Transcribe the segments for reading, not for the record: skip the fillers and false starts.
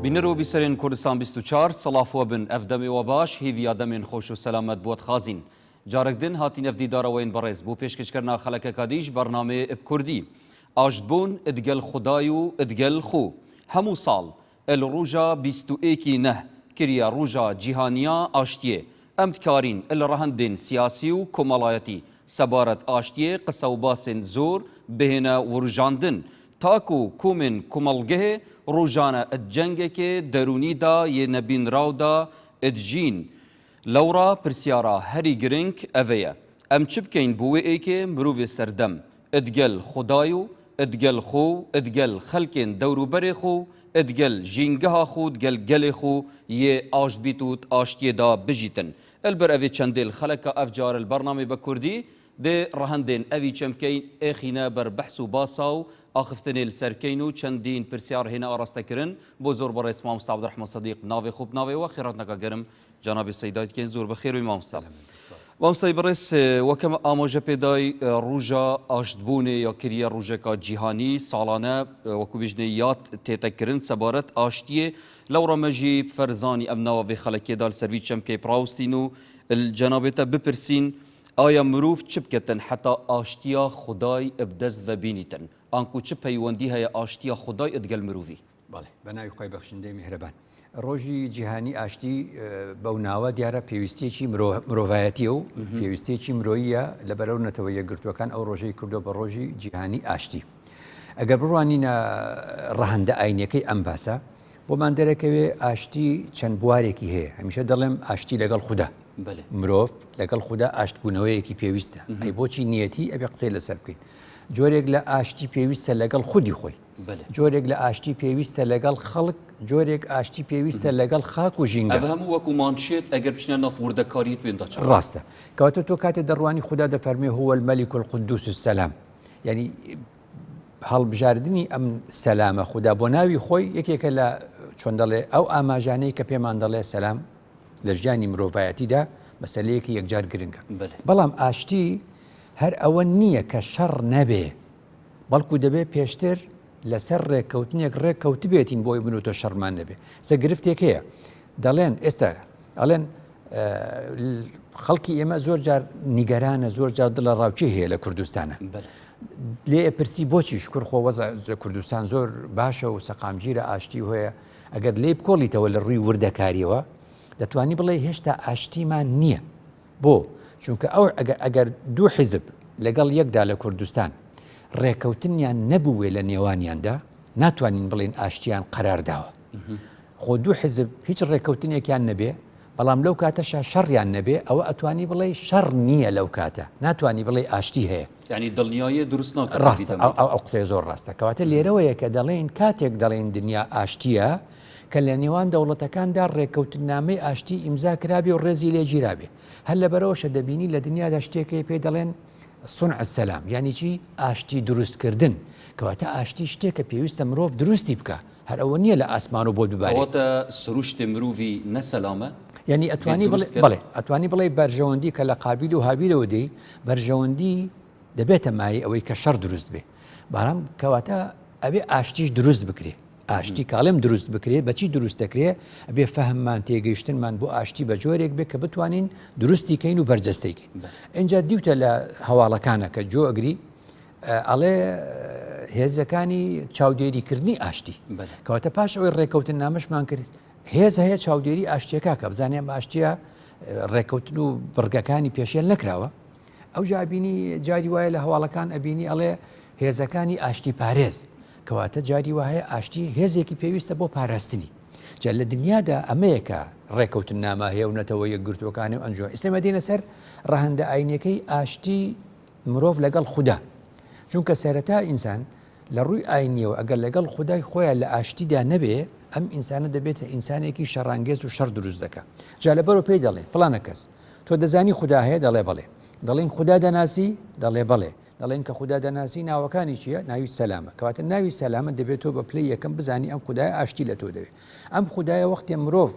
بینەرەوە بیسەرێن کوردستان 24 سەڵافوە بن ئەف دەمێوە باش هیڤیا دەمێن خۆش و سەلامەت بۆت خازین جارێک دن هاتین ئەف دیدارەوەین بەڕێز بۆ پێشکەشکردنا خەڵەکە کادیش بەرنامێ ئب کوردی ئاشتبوون ئدگەل خودای و ئدگەل خۆ هەموو ساڵ ئەل ڕوژا 21 نەه کریە ڕوژا جیهانیا ئاشتیێ ئەم تکارین ئەل ڕەهەندێن سیاسی و کۆمەڵایەتی سەبارەت ئاشتیێ قسە و باسێن زۆر بهێنە وروژاندن تاکو کومن کومەڵگەهێ ڕۆژانە ئەجەنگێکێ دەرونیدا یە نەبینراودا ئەدژین لەورا پرسیارە هەری گرنگ ئەڤەیە ئەم چ بکەین بۆ وێئێکێ مرۆڤێ سەردەم ئەدگەل خودای و ئەدگەل خۆ و ئەدگەل خەلکێن دەوروبەرێ خۆ ئەدگەل ژینگەها خۆ دگەل گەلێ خۆ یێ ئاشت بیتوت ئاشتیێدا بژیتن ئەلبەر ئەڤێ چەندێل خەلەکە ئەف جارە بەرنامێ بە کوردی دێ ڕەهەندێن ئەوی چەمکەین ئێخینە بەر بەحس و باسا و ئاخفتنێل سەرکەین و چەندین پرسیار هێنە ئاڕاستەکردن بۆ زۆر بەڕێز مامۆستا عەبدوڕەحمان سەدیق ناوێ خوب ناوێەوە خێراتنەکە گەرم جەنابی سەیدایتکەین زۆر بەخێر و مامۆستا مامۆستای بەڕێز وەکەم ئاماژە پێدای ڕوژە ئاشتبوونێ یا کریە ڕوژێکە جیهانی ساڵانە وەکو بژنێ یاد تێتەکردن سەبارەت ئاشتیێ لەو ڕەمەژی فەرزانی ئەم ناوەڤێ خەڵکێدا لەسەروی چەمکەی پراوستین و جەنابێتە بپرسین ئایا مرۆڤ چ بکەتن حتا ئاشتیا خودای ئەبدەست ببینیتن ئانکو چ پەیوەندی هەیە ئاشتیا خودای ئەدگەل مرۆڤی بەڵێ بەناوی خۆی بەخشندەی میهرەبان ڕۆژی جیهانی ئاشتی بەو ناوە دیارە پێویستێکی مرۆڤایەتیە و پێویستێکی مرۆییە لە بەرەو نەتەوە یەکگرتوەکان ئەو ڕۆژەی کردو بە ڕۆژی جیهانی ئاشتی ئەگەر بڕوانینە ڕەهەندە ئاینەکەی ئەم باسە بۆمان دەرەکەوێ ئاشتی چەند بوارێکی هەیە هەمیشە دەڵێم ئاشتی لەگەڵ خوددا مرۆڤ لەگەڵ خوددا ئاشتبوونەوەیەکی پێویستە ئەی بۆچی نیەتی ئەبێ قسەی لەسەر بکەین جۆرێک لە ئاشتی پێویستە لەگەڵ خودی خۆی جۆرێک لە ئاشتی پێویستە لەگەڵ خەڵک جۆرێک ئاشتی پێویستە لەگەڵ خاک و ژینگە هەموو وەکومانشێت ئەگەر بچنە ناو وردەکاریت بێندا ڕاستە کەواتە تۆ کاتێ دەڕوانی خوددا دەفەرمێ هو المەلیک القدوس السەلام یعنی هەڵبژاردننی ئەم سەلامە خوددا بۆ ناوی خۆی یەکێکە لە چۆن دەڵێ ئەو ئاماژانەی کە پێمان دەڵێ سەلام لە ژیانی مرۆڤایەتیدا مەسەلەیەکی یەکجار گرنگە بەڵام ئاشتی هەر ئەوە نییە کە شەڕ نەبێ بەڵکو دەبێ پێشتر لەسەر ڕێککەوتنێک ڕێککەوت بێتین بۆی بن و تۆ شەڕمان نەبێ سە گرفتێک هەیە دەڵێن ئێستا ئەڵێن خەڵکی ئێمە زۆر جار نیگەرانە زۆر جار دڵە ڕاوچی هەیە لە کوردستانە لێ پرسی بۆچی شکر خۆ وەزە لە کوردستان زۆر باشە و سەقامگیرە ئاشتی هەیە ئەگەر لێ بکۆڵیتەوە لە ڕووی وردەکاریەوە دەتوانی بڵێ هێشتا ئاشتیمان نییە بۆ چونکە ئەو ئەگەر دوو حیزب لەگەڵ یەکدا لە کوردستان ڕێکەوتنیان نەبووێ لە نێوانیاندا ناتوانین بڵێن ئاشتیان قەرارداوە خۆ دوو حیزب هیچ ڕێکەوتنێکیان نەبێ بەڵام لەو کاتەشا شەڕیان نەبێ ئەوە ئەتوانی بڵێ شەڕ نییە لەو کاتە ناتوانی بڵێ ئاشتی هەیە ینی دڵنیایە دروست ڕاستە ئەو قسەی زۆر ڕاستە کەواتە لێرەوەیە کە دەڵێن کاتێک دەڵێن دنیا ئاشتیە کە لە نێوان دەوڵەتەکاندا ڕێکەوتنامەی ئاشتی ئیمزا کرابێ و ڕێزی لێگیرابێ هەر لە بەرەوەشە دەبینی لە دنیادا شتێکی پێ دەڵێن صنع السلام یعنی چی ئاشتی دروستکردن کەواتە ئاشتی شتێکە پێویستە مرۆڤ دروستی بکە هەر ئەوە نییە لە ئاسمان و بۆ دووبارەوەتە سروشتی مرۆڤی نەسەلامە یعنی ئەتوانی بڵێ بەرژەوەندی کە لە قابیل و هابیلەوە دەی بەرژەوەندی دەبێتە مای ئەوەی کە شەڕ دروست بێ بەڵام کەواتە ئەبێ ئاشتیش دروست بکرێ ئاشتی کاڵم دروست بکرێت بەچی دروست دەکرێت ئەبێ فەهممان تێگەیشتنمان بۆ ئاشتی بە جۆرێک بێ کە بتوانین دروستیکەین و بەرجەستەیکەین اینجا دیوتە لە هەواڵەکانە کە جۆ ئەگری ئەڵێ هێزەکانی چاودێریکردنی ئاشتی کەواتە پاش ئەوەی ڕێکەوتن نامەشمان کرد هێز هەیە چاودێری ئاشتیەکە کە بزانێم ئاشتیە ڕێکەوتن و بڕگەکانی پێشێل نەکراوە ئەو جابینی جاری وایە لە هەواڵەکان ئەبینی ئەڵێ هێزەکانی ئاشتی پارێز کەواتە جاری وایە ئاشتی هێزێکی پێویستە بۆ پاراستنی جا لە دنیادا ئەمەیەکە ڕێکەوتن نامە هەیە و نەتەوە یەکگرتوەکانی و ئەنجوم ئێستا دێنە سەر ڕەهەندە ئاینەکەی ئاشتی مرۆڤ لەگەڵ خوددا چونکە سەرەتا ئینسان لە ڕووی ئاینیەوە ئەگەر لەگەڵ خودای خۆیان لە ئاشتیدا نەبێ ئەم ئینسانە دەبێتە ئینسانێکی شەڕانگێز و شەڕ دروست دەکە جا لەبەرەوە پێی دەڵێ فڵانە کەس تۆ دەزانی خوددا هەیە دەڵێ بەڵێ دەڵێن خوددا دەناسی دەڵێ بەڵێ دەڵێن کە خوددا دەناسی ناوەکانی چییە ناوی سەلامە کەواتە ناوی سەلامە دەبێتەوە بە پلەی یەکەم بزانی ئەم خودای ئاشتی لە تۆ دەوێت ئەم خودایە وەختی مرۆڤ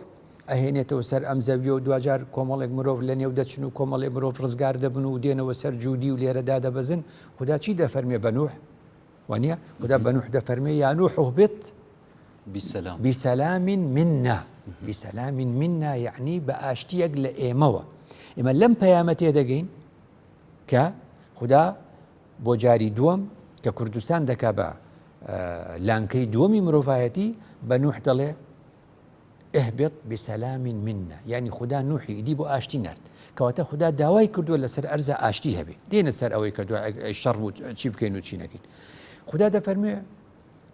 ئەهێنێتەوە سەر ئەم زەویە و دوجار کۆمەڵێک مرۆڤ لە نێو دەچن و کۆمەڵێ مرۆڤ ڕزگار دەبن و دێنەوە سەر جوودی و لێرەدا دەبەزن خوددا چی دەفەرمێ بە نوح وانە خوددا بە نوح دەفەرمێ یا نوح اهبط بسلام منا بسلام منا يعني بأشتيق لإيموا إما لم بيامتي دقين كخدا بوجاري دوم ككردستان دكا با لانكي دومي مروفايتي بنوح دلي اهبط بسلام منا يعني خدا نوحي يديبو آشتي نرد كواتا خدا داواي كردو لسر أرزا آشتي هبي دين السر أوي كردو الشر تشيب كينو تشينكين خدا دا فرمي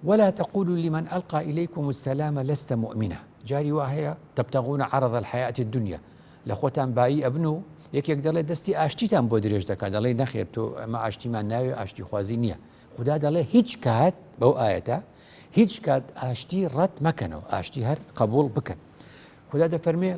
ولا تقولوا لمن ألقى إليكم السلام لست مؤمنا جاري واهية تبتغون عرض الحياة الدنيا لخوتان باي أبنو يك دلي دستي آشتيتان بو دريج دكا دلي نخير تو ما آشتي ما ناوي آشتي خوازي نية خدا دلي هيج كات بو آيتا هیچ کات ئاشتی ڕەت مەکەنەوە ئاشتی هەر قبول بکەن خدا دەفەرمێ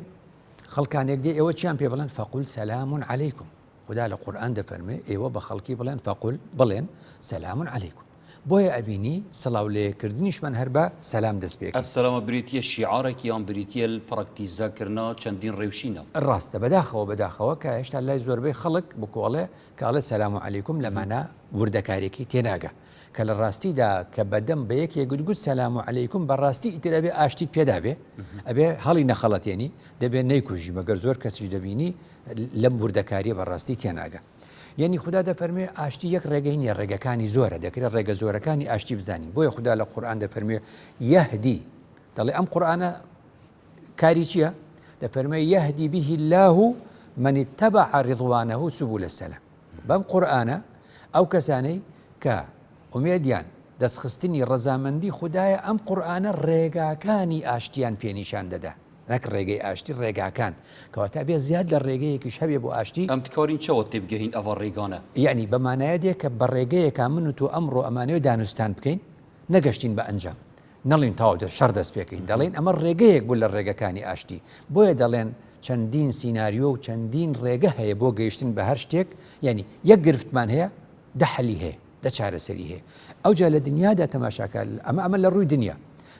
خەڵکانێک دێ ئێوە چیان پێ بڵێن فەقول سەلام عەلەیکم خدا لە قورئان دەفەرمێ ئێوە بە خەڵکی بڵێن فەقول بڵێن سەلام عەلەیکم بۆیە ئەبینی سڵاو لێکردنیشمان هەر بە سەلام دەست پێکەن السلام بریتیە شیعارێکی یان بریتیە پراکتیزەکردنا چەندین ڕێوشینە ڕاستە بەداخەوە کە هێشتا لای زۆربەی خەڵک بکۆڵێ کاڵێ سەلام عەلەیکم لەمانە وردەکارێکی تێناگە کە لە ڕاستیدا کە بەدەم بە یەکێ گوتگوت سەلام عەلەیکم بەڕاستی ئیتر ئەبێ ئاشتیت پێدا بێ ئەبێ هەڵی نەخەڵەتێنی دەبێت نەیکوژی مەگەر زۆر کەسیش دەبینی لەم وردەکاریە بەڕاستی تێناگە یعنی خدا دەفەرمێ ئاشتی یەک ڕێگەی نییە ڕێگەکانی زۆرە دەکرێت ڕێگە زۆرەکانی ئاشتی بزانین بۆیە خدا لە قورئان دەفەرمێ یەهدی دەڵێ ئەم قورئانە کاری چییە دەفەرمێ یەهدی به الله من اتبع رضوانه سبل السلام بەم قورئانە ئەو کەسانەی کە ئومێدیان دەستخستنی ڕەزامەندی خدایە ئەم قورئانە ڕێگاکانی ئاشتیان پێنیشان دەدا نەک ڕێگەی ئاشتی ڕێگاکان کەواتە بێ زیاد لە ڕێگەیەکیش هەبێ بۆ ئاشتی ئەم تکارین چەوە تێبگەهین ئەوە ڕێگانە یعنی بەمانایە دێ کە بە ڕێگەیەکە من و تۆ ئەمڕۆ ئەمانەوە دانوستان بکەین نەگەشتین بە ئەنجام نەڵین تاو شەڕ دەست پێکەین دەڵێن ئەمە ڕێگەیەک بوو لە ڕێگەکانی ئاشتی بۆیە دەڵێن چەندین سیناریۆ و چەندین ڕێگە هەیە بۆ گەیشتن بە هەر شتێک یعنی یەک گرفتمان هەیە دەحەلی هەیە دە چارەسەری هەیە ئەوجا لە دنیادا تەماشاکە ئەمە لە ڕووی دنیا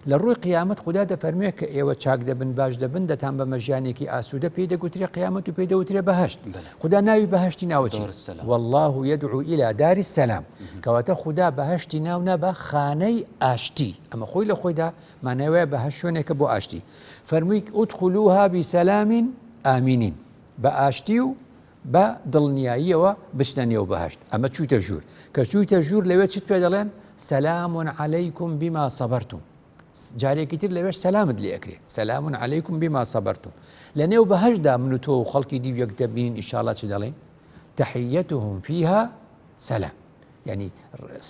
لە ڕووی قیامەت خدا دەفەرمێ کە ئێوە چاک دەبن باش دەبن دەتان بە مەژیانێکی ئاسوودە پێی دەگوترێ قیامەت و پێی دەوترێ بەهەشت خدا ناوی بەهەشتی ناوەچی والله يدعو إلى دار السلام کەواتە خدا بەهەشتی ناونا بە خانەی ئاشتی ئەمە خۆی لە خۆیدا مانەوەیە بەهەشت شوێنێکە بۆ ئاشتی فەرمووی ئودخلوها بسلام آمنين بە ئاشتی و بە دڵنیاییەوە بچنە نێو بەهەشت ئەمە چوویتە ژوور کە چوویتە ژوور لەوێ چیت پێ دەڵێن سەلام عەلەیکم بما صەبەرتم جارێکی تر لەوێش سەلامت لێ ئەکرێ سەلام عەلەیکم بما صەبەرتم لە نێو بەهەشتدا من و تۆ و خەڵکی دیو یەک دەبینین ئینشاڵڵا چ دەڵێن تەحیەتهم فیها سەلام یعنی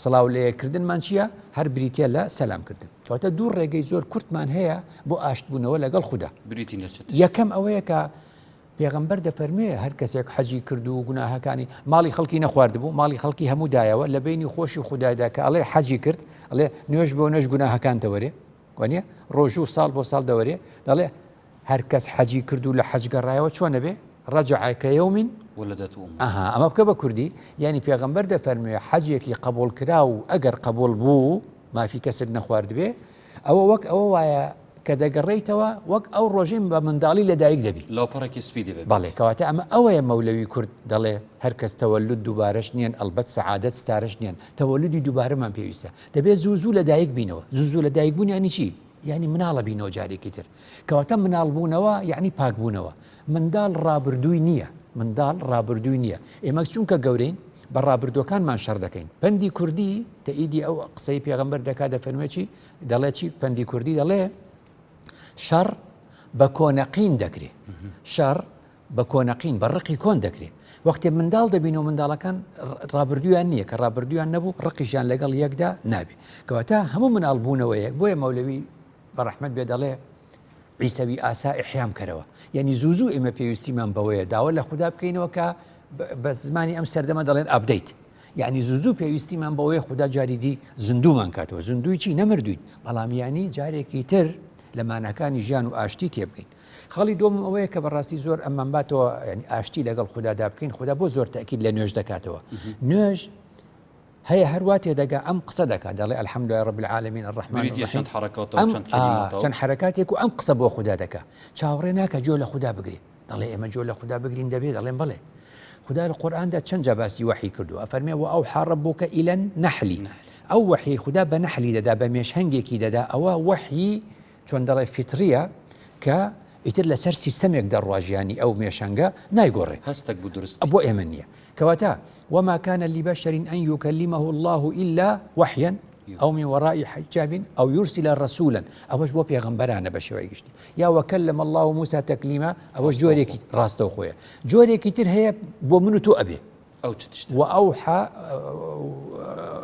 سڵاو لێکردنمان چییە هەر بریتە لە سەلامکردن کەواتە دوو ڕێگەی زۆر کورتمان هەیە بۆ ئاشتبوونەوە لەگەڵ خوددا یەکەم ئەوەیە کە پێغەمبەر دەفەرمێ هەر کەسێک حەجی کرد و گوناهەکانی ماڵی خەڵکی نەخواردبوو ماڵی خەڵکی هەموو دایەوە لە بینی خۆشی خوددادا کە ئەڵێ حەجی کرد ئەڵێ نوێژ بۆ نوێژ گوناهەکان دەوەرێ وانە ڕۆژ و ساڵ بۆ ساڵ دەوەرێ دەڵێ هەر کەس حەجی کرد و لە حەجگەڕایەوە چۆنە بێ ڕەجع کەیەومین ئەمە بکە بە کوردی یعنی پێغەمبەر دەفەرمێ حەجێکی قبول کرا و ئەگەر قبول بوو مافی کەسێک نەخوارد بێ ئەوە وەک ئەوە وایە کە دەگەڕێیتەوە وەک ئەو ڕۆژین بە منداڵی لەدایک دەبی لاپەڕێکی سپی دەبێت بەڵێ کەواتە ئەمە ئەوەیە مەولەوی کورد دەڵێ هەر کەس تەوەلود دووبارەش نییەن ئەلبەت سەعادەت ستارەش نییەن تەوەلودی دووبارەمان پێویستە دەبێت زوو لەدایک بینەوە زوو لەدایک بوون ینی چی یعنی مناڵە بینەوە جارێکی تر کەواتە مناڵ بوونەوە یعنی پاک بوونەوە منداڵ ڕابردووی نییە منداڵ ڕابردووی نییە ئێمە چونکە گەورەین بە ڕابردوەکانمان شەڕ دەکەین پەندی کوردی تەئیدی ئەو قسەی پێغەمبەر دەکات دەفەرمێ چی دەڵێ چی پەندی کوردی دەڵێ شەڕ بە کۆنەقین دەکرێت شەڕ بە کۆنەقین بە ڕقی کۆن دەکرێت وەختێ منداڵ دەبینەوە منداڵەکان ڕابردویان نییە کە ڕابردویان نەبوو ڕقیشان لەگەڵ یەکدا نابێت کەواتە هەموو مناڵ بوونەوەیەک بۆیە مەولەوی بەڕەحمەت بێ دەڵێ عیسەوی ئاسا ئیحیام کەرەوە یعنی زوو ئێمە پێویستیمان بەوەیە داوە لە خوددا بکەینەوە کە بە زمانی ئەم سەردەمە دەڵێن ئابدەیت یعنی زوو پێویستیمان بەوەیە خوددا جاریدی زیندومان کاتەوە زیندوی چی نەمردوین بەڵام یانی جارێکی تر لە مانەکانی ژیان و ئاشتی تێبگەین خەڵی دۆمم ئەوەیە کە بەڕاستی زۆر ئەممان باتەوە ینی ئاشتی لەگەڵ خوددادا بکەین خوددا بۆ زۆر تاکید لە نوێژ دەکاتەوە نوێژ هەیە هەروە تێدەگا ئەم قسە دەکات دەڵێ الحەمدولله رب العالمین الرحمن الرحیم چەند حرەکاتێک و ئەم قسە بۆ خوددا دەکات چاوەڕێ ناکە جۆ لە خوددا بگری دەڵێ ئێمە جۆ لە خوددا بگرین دەبێت دەڵێن بڵێ خوددا لە قورئاندا چەند جا باسی وحی کردووە فەرمێ وأوحى ربك إلى النحل ئەو وەحی خوددا بە نەحلی دەدا بە مێشهنگێکی دەدا ئەوە وەحی چۆن دەڵێ فتریە کە ئیتر لەسەر سیستەمێک دەڕواژیانی ئەو مێشەنگە نایگۆڕێ هەستێک بوو دروست بۆ ئێمە نییە کەواتە وما كان لبشر أن يكلمه الله إلا وحيا أو من وراء حجاب أو يرسل رسولا أوش بو بيغمبرانا بشوي قشتي يا وكلم الله موسى تكليما أوش جوريك راست خويا جوريك تر هي بو منو تو أبي أو تشتشت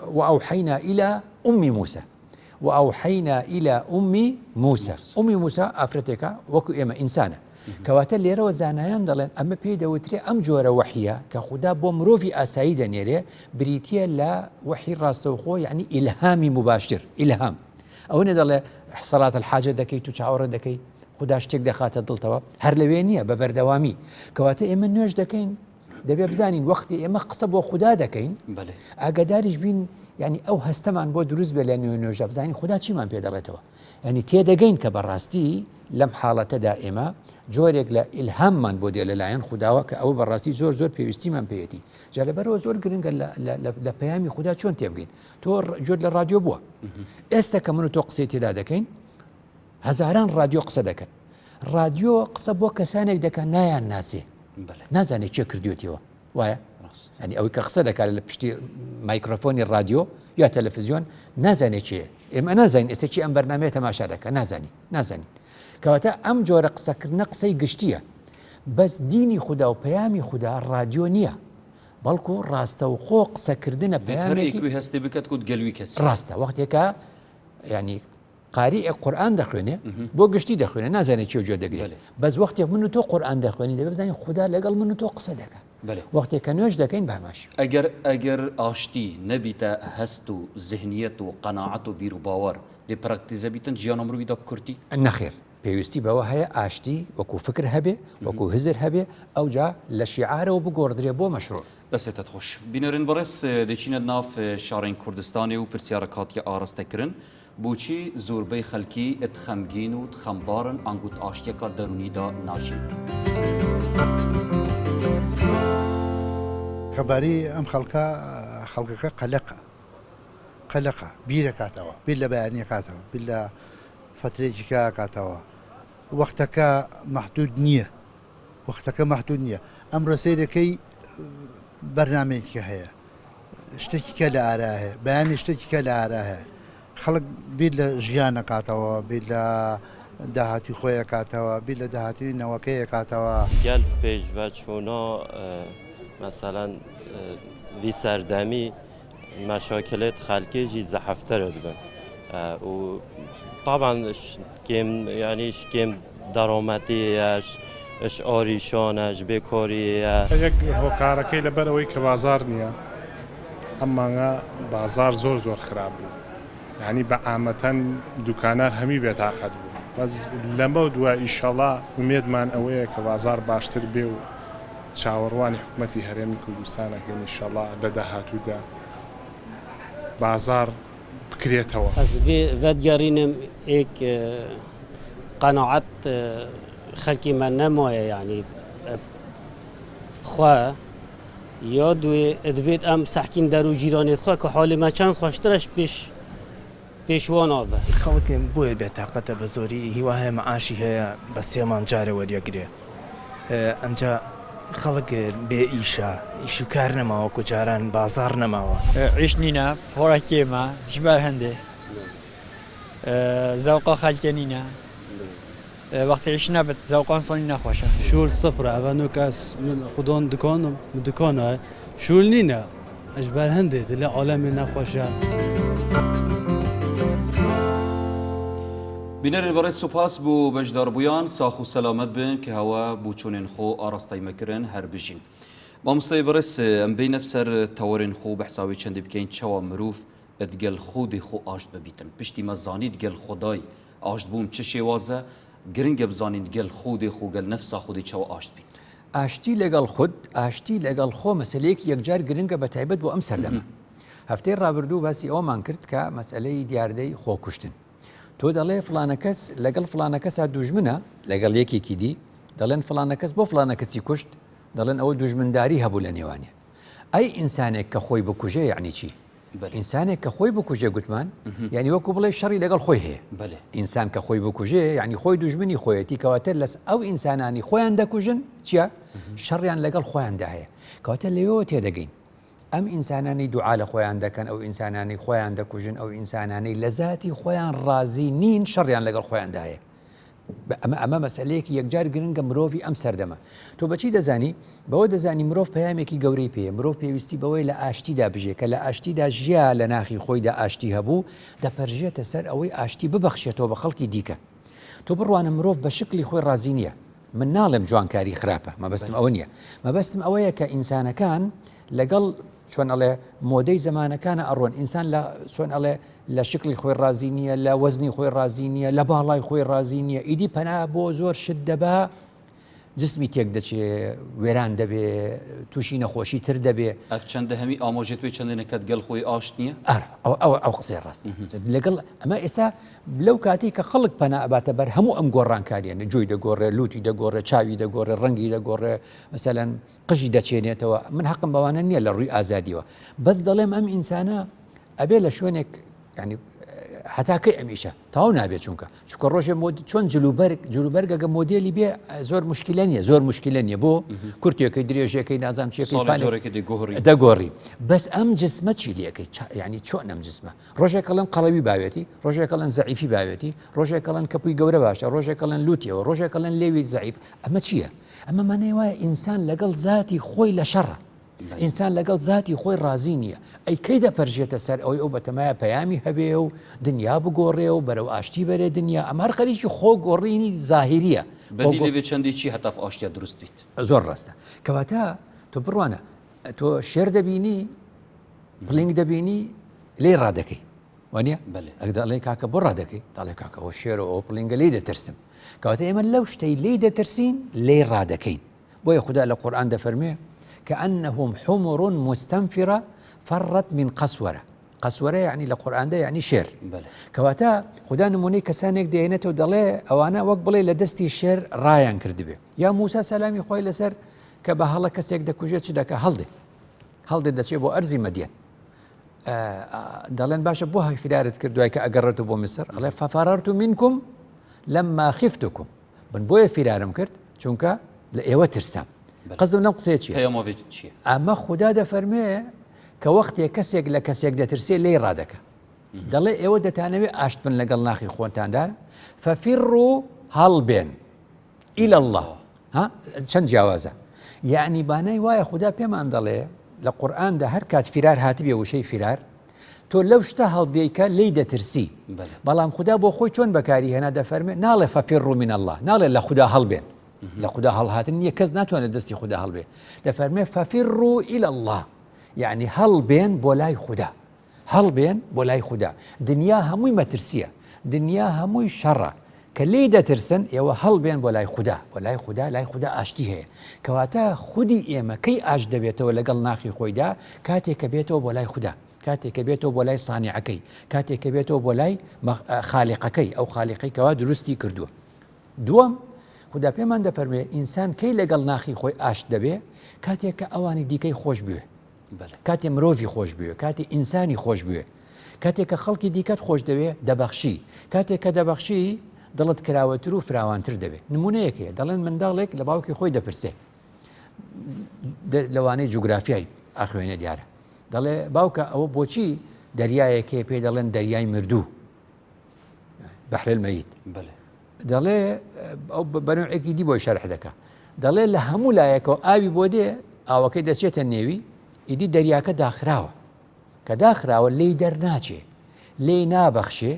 وأوحينا إلى أم موسى وأوحينا إلى أم موسى أم موسى أفرتك وكو إما إنسانة کەواتە لێرەوە زانایان دەڵێن ئەمە پێی دەوترێ ئەم جۆرە وەحیە کە خوددا بۆ مرۆڤی ئاسایی دەنێرێ بریتە لە وەحی ڕاستەوخۆ یعنی ئیلهامی مباشر ئیلهام ئەوە دەڵێ سەڵات الحاجە دەکەیت و چاوەڕە دەکەی خوددا شتێک دەخاتە دڵتەوە هەر لەوێ نییە بە بەردەوامی کەواتە ئێمە نوێژ دەکەین دەبێ بزانین وەختی ئێمە قسە بۆ خوددا دەکەین ئاگاداریش بین ینی ئەو هەستەمان بۆ دروست بێ لە نوێ نوێژە بزانین خوددا چیمان پێ دەڵێتەوە ینی تێدەگەین کە بەڕاستی لەم حاڵەتەدا ئێمە جۆرێک لە ئیلهاممان بۆ دێ لەلایەن خودداوە کە ئەو بەڕاستی زۆر پێویستیمان پێوێتی جا لەبەرەوە زۆر گرنگە لە پەیامی خوددا چۆن تێبگەین تۆ جۆر لە رادیۆ بووە ئێستا کە من و تۆ قسەی تێدا دەکەین هەزاران رادیۆ قسە دەکەن رادیۆ قسە بۆ کەسانێک دەکەن نایان ناسێ نازانێت چێ کردوێتەوە وایە ینی ئەوەی کە قسە دەکات لە پشتی مایکرۆفۆنی رادیۆ یا تەلەڤیزیۆن نازانێت چیە ئێمە نازانین ئێستا چی ئەم بەرنامەیە تەماشا دەکە نازانین کەواتە ئەم جۆرە قسەکردنە قسەی گشتیە بەس دینی خوددا و پەیامی خوددا رادیۆ نییە بەڵکو ڕاستە و خۆ قسەکردنە پەیامێکی هەستی بکات کوت گەلوی کەس ڕاستە وەختێکە ینی قاری قورئان دەخوێنێ بۆ گشتی دەخوێنێ نازانێت چی جۆ دەگرێت بەس وەختێک من و تۆ قورئان دەخوێنی دەبێت بزانین خوددا لەگەڵ من و تۆ قسە دەکات وەختێک کە نوێژ دەکەین باماش ئەگەر ئاشتی نەبیتە هەست و ذهنیەت و قەناعەت و بیر و باوەڕ دێ پراکتیزە بیتن ژیانە مرۆڤیدا بکورتی نەخێر پێویستی بەوە هەیە ئاشتی وەکو فکر هەبێ وەکو هزر هەبێ ئەوجا لە شیعارەوە بگۆڕدرێ بۆ مەشروع دەستێتت خۆش بینەرن بەڕێز دەچینە ناف شارین کوردستانی و پرسیارە کاتیە ئاراستەکردن بۆچی زۆربەی خەلکی خەمگین و خەمبارن ئەنگوت ئاشتیەکە دەرونیدا ناژین خەباری ئەم خەڵکەکە قەلەقە بیرەکاتەوە بیر لە بەیانیە کاتەوە بیر لە فترێکی کاتەوە وەختەکە مەحدود نییە ئەمڕۆ سەیرەکەی بەرنامەیەکی هەیە شتێکی کە لە ئارا هەیە بەیانی شتێکی کە لە ئارا هەیە خەڵک بیر لە ژیانە کاتەوە بیر لە داهاتی خۆیە کاتەوە بیر لە داهاتی نەوەکەیە کاتەوە گەل پێشڤە چوونۆ مثلا وی سەردەمی مەشاکلێت خەلکێژی زەحەفتەرە دبن و طبعا کێم دەڕۆمەتیەش اش ئاریشانەش بێکاریە یەک هۆکارەکەی لەبەرەوەی کە بازار نییە ئەمانگە بازار زۆر خراپ بوو یعنی بە ئامەتەن دوکانار هەمی بێتاقەت بوو بەس لەمە دووە ئیشەڵا ومێدمان ئەوەیە کە بازار باشتر بێ و چاوەڕوانی حکوومەتی هەرێمی کوردستانەکەن ئیشەڵا لە داهاتوودا بازار بکرێتەوە ئەس ڤەتگەڕینم ئێک قەناعەت خەلکی من نەمایە یعنی خوا یا دوێت ئەم سەحکین دەر و جیرانێت خوا کە حاڵی مە چەند خۆشترش پێشوان ئاوە خەڵکم بۆیە بێتاقەتە بە زۆری هیوا هەیە مەعاشی هەیە بە سێمان جارە وەریەگرێ ئەمجا خەڵک بێ ئیشە ئیش و کار نەماوە کوجاران بازار نەماوە عیش نینە هۆڕەکێمە ژبار هەندێ زەوقە خەلکە نینە وەختی عیش نەبێت زەوقان سڵی نەخۆشە شول سفرە ئەڤەنۆ کەس خودۆن دکۆنە شول نینە ئەژبار هەندێ لە ئالەمی نەخۆشە بینەرن بەڕێز سوپاس بۆ بەشداربوویان ساخ و سەلامەت بن کە هەوە بوو چۆنێن خۆ ئاراستای مەکردن هەر بژین مامۆستای بەڕێز ئەم بینە سەر تەوەرێن خۆ بەحساوی چەندی بکەین چاوە مرۆڤ ئەدگەل خودی خۆ ئاشت ببیتن پشتی مەزانی دگەل خۆدای ئاشت بووم چ شێوازە گرنگە بزانین دگەل خودی خۆگەل نەفسا خودی چاوە ئاشت بین ئاشتی لەگەڵ خود ئاشتی لەگەڵ خۆ مەسلەیەکی یەکجار گرنگە بە تایبەت بۆ ئەم سەردەمە هەفتەی ڕابردوو باسی ئەومان کرد کە مەسئلەی دیاردەی خۆکوشتن تۆ دەڵێ فلانە کەس لەگەڵ فلانە کەسا دوژمنە لەگەڵ یەکێکی دی دەڵێن فلانە کەس بۆ فلانە کەسی کوشت دەڵێن ئەوە دوژمنداری هەبوو لە نێوانێ ئەی ئینسانێک کە خۆی بکوژێ یعنی چی ئینسانێک کە خۆی بکوژێ گوتمان یعنی وەکو بڵێ شەڕی لەگەڵ خۆی هەیە ئینسان کە خۆی بکوژێ یعنی خۆی دوژمنی خۆیەتی کەواتە لەس ئەو ئینسانانی خۆیان دەکوژن چییە شەڕیان لەگەڵ خۆیاندا هەیە کەواتە لەوێەوە تێدەگەین ئەم ئینسانانی دوعا لە خۆیان دەکەن ئەو ئینسانانی خۆیان دەکوژن ئەو ئینسانانەی لە ذاتی خۆیان ڕازی نین شەڕیان لەگەڵ خۆیاندا هەیە ئەمە مەسئلەیەکی یەکجار گرنگە مرۆڤی ئەم سەردەمە تۆ بەچی دەزانی بەوە دەزانی مرۆڤ پەیامێکی گەورەی پێ مرۆڤ پێویستی بەوەی لە ئاشتیدا بژێ کە لە ئاشتیدا ژیا لە ناخی خۆیدا ئاشتی هەبوو دەپەرژێتە سەر ئەوەی ئاشتی ببەخشێتەوە بە خەڵکی دیکە تۆ بڕوانە مرۆڤ بە شکلی خۆی ڕازی نییە من ناڵێم جوانکاری خراپە مەبەستم ئەوە نییە مەبەستم ئەوەیە کە ئینسانەکان لەگەڵ چۆن ئەڵێ مۆدەی زمانەکانە ئەڕۆن ئینسان لە چۆن ئەڵێ لە شکلی خۆی ڕازی نییە لە وەزنی خۆی ڕازی نییە لە باڵای خۆی ڕازی نییە ئیدی پەنا بۆ زۆر شت دەبا جسمی تێک دەچێ وێران دەبێ تووشی نەخۆشی تر دەبێ ئەف چەندە هەمی ئامۆژێت چەندێنەکەت گەل خۆی ئاشت نییە ئەو قسەی ڕاست لەگەڵ ئەمە ئێستا لەو کاتی کە خەڵک پەنا ئەباتە بەر هەموو ئەم گۆڕانکاریانە جوی دەگۆڕێ لوتی دەگۆڕێ چاوی دەگۆڕێ ڕەنگی دەگۆڕێ مەسەلەن قژی دەچێنێتەوە من حەقم بەوانە نییە لە ڕووی ئازادیەوە بەس دەڵێم ئەم ئینسانە ئەبێ لە شوێنێک ینی هەتاکەی ئەمیشە تاو نابێت چونکە ڕۆژێ چۆن جلوبەرگەگە مۆدێلی بێ زۆر مشکلە نییە زۆر مشکلە نییە بۆ کورتێکەکەی درێژەکەی نازام چێکی دەگۆڕی بەس ئەم جسمە چی لەکەی ینی چۆن ئەم جسمە ڕۆژێکەڵەن قەڵەوی باوێتی ڕۆژێکەڵەن زەعیفی باوێتی ڕۆژێکەڵەن کەپوی گەورە باشە ڕۆژێکەڵەن لوتیەوە ڕۆژێکەڵەن لێوی زەعیف ئەمە چییە ئەمە مانەی وایە ئینسان لەگەڵ ذاتی خۆی لە شەڕە ئینسان لەگەڵ ذاتی خۆی ڕازی نییە ئەی کەی دەپەرژێتە سەر ئەوەی ئەو بەتەمایە پەیامی هەبێ و دنیا بگۆڕێ و بەرەو ئاشتی بەرێ دنیا ئەمە هەر خەریکی خۆ گۆڕینی زاهیریە بەدی لەوێ چەندی چی هەتاف ئاشتیا دروست بیت زۆر ڕاستە کەواتە تۆ بڕوانە تۆ شێر دەبینی بڵنگ دەبینی لێ ڕادەکەی وانە ئەگداڵێ کاکە بۆ ڕادەکەی داڵێ کاکەەوە شێرە ئەو پڵنگە لێ دەترسم کەواتە ئێمە لەو شتەی لێ دەترسین لێ ڕادەکەین بۆیە خوددا لە قورئان دەفەرمێ كأنهم حمر مستنفرة فرت من قسورة قسورة يعني لقرآن ده يعني شير كواتا خدا نموني كسانك دينته ودلي أوانا وقبلي لدستي شير رايان كردبه يا موسى سلامي خوي لسر كبهلا كسيك دكوجيت شدك هلدي دشي بو أرزي مدين دلين باشا بوها فرارت كردوها كأقررت بو مصر الله ففررت منكم لما خفتكم بن بويا فرارم كرد چونك لأيوة ترسام قصدم نم قسەیە چییە؟ ئەمە خوددا دەفەرمێ کە وەختێک کەسێک لە کەسێک دەترسێ لێی ڕادەکە دەڵێ ئێوە دەتانەوێت ئاشت بن لەگەڵ ناخی خۆتاندار فەفیڕوا هەڵبێن ئیلە الله چەند جیاوازە یعنی بانای وایە خوددا پێمان دەڵێ لە قورئاندا هەر کات فرار هاتبێ وشەی فرار تۆ لەو شتە هەڵدێیکە لی دەترسی بەڵام خوددا بۆ خۆی چۆن بەکاری هێنا دەفەرمێ ناڵێ فەفیڕوا من الله ناڵێ لە خوددا هەڵبێن لە خوددا هەڵهاتن نییە کەس ناتوانێت دەستی خوددا هەڵبێ دەفەرمێ فەفیڕوا ئیلە الله یعنی هەڵبێن بۆ لای خوددا هەڵبێن بۆ لای خوددا دنیا هەمووی مەترسیە دنیا هەمووی شەڕە کە لێی دەترسن ئێوە هەڵبێن بۆ لای خوددا بۆ لای خوددا لای خوددا ئاشتی هەیە کەواتە خودی ئێمە کەی ئاش دەبێتەوە لەگەڵ ناخی خۆیدا کاتێک کە بێتەوە بۆ لای خوددا کاتێک کە بێتەوە بۆ لای سانیعەکەی کاتێک کە بێتەوە بۆ لای خالیقەکەی ئەو خالیقەی کەوا دروستی کردووە دووەم خوددا پێمان دەفەرمێ ئینسان کەی لەگەڵ ناخی خۆی ئاشت دەبێ کاتێک کە ئەوانی دیکەی خۆش بوێ کاتێ مرۆڤی خۆش بوێ کاتی ئینسانی خۆش بوێ کاتێک کە خەڵکی دیکەت خۆش دەوێ دەبەخشی کاتێک کە دەبەخشی دڵت کراوەتر و فراوانتر دەبێت نمونەیەکێ دەڵێن منداڵێک لە باوکی خۆی دەپرسێ لەوانەی جوگرافیای ئاخوێنە دیارە دەڵێ باوکە ئەوە بۆچی دەریایەکێ پێ دەڵێن دەریای مردوو بەحر المەیت دەڵێ ئەو بەنوعێکی دی بۆی شەرح دەکە دەڵێ لە هەموو لایەکەوە ئاوی بۆ دێ ئاوەکەی دەچێتە نێوی ئیدی دەریاکە داخراوە کە داخراوە لی دەرناچێ لی نابەخشێ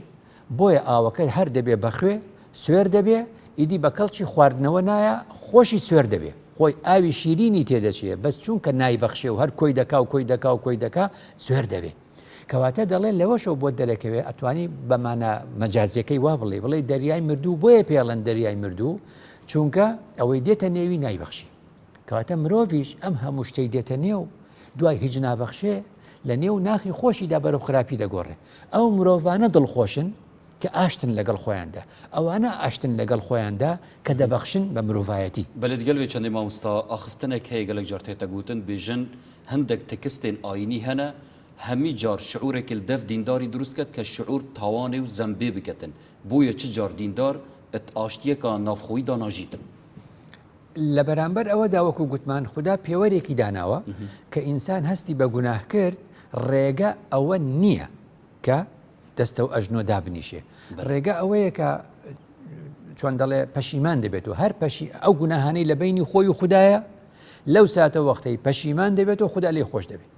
بۆیە ئاوەکە هەر دەبێ بەخوێ سوێر دەبێ ئیدی بە کەڵکی خواردنەوە نایە خۆشی سوێر دەبێ خۆی ئاوی شیرینی تێدەچێ بەس چونکە نایبەخشێ و هەر کۆی دەکا و کۆی دەکا و کۆی دەکا سوێر دەبێ کەواتە دەڵێن لەوەشەوە بۆ دەرەکەوێت ئەتوانی بەمانە مەجازیەکەی وا بڵێ دەریای مردوو بۆیە پێڵەن دەریای مردوو چونکە ئەوەی دێتە نێوی نایبەخشی کەواتە مرۆڤیش ئەم هەموو شتەی دێتە نێو دوای هیچ نابەخشێ لە نێو ناخی خۆشیدا بەرەو خراپی دەگۆڕێ ئەو مرۆڤانە دڵخۆشن کە ئاشتن لەگەڵ خۆیاندا ئەوانە ئاشتن لەگەڵ خۆیاندا کە دەبەخشن بە مرۆڤایەتی بەلێت گەلوێ چەندی مامۆستا ئاخفتنێک هەیە گەلێک جارتێتە گوتن بێژن هەندێک تەکستێن ئاینی هەنە هەمی جار شعورێکی دەف دینداری دروست کرد کە شعور تاوانێ و زەمبێ بکەتن بۆیە چ جار دیندار ئاشتیەکە نافخۆی داناژیتن لە بەرامبەر ئەوەدا وەکو گوتمان خوددا پێوەرێکی داناوە کە ئینسان هەستی بە گوناه کرد ڕێگە ئەوە نییە کە دەستە و ئەژنۆ دابنیشێ ڕێگە ئەوەیە کە چۆن دەڵێ پەشیمان دەبێت و هەر ئەو گوناهانەی لە بینی خۆی و خوددایە لەو ساتە وەختەی پەشیمان دەبێت و خوددا لێ خۆش دەبێت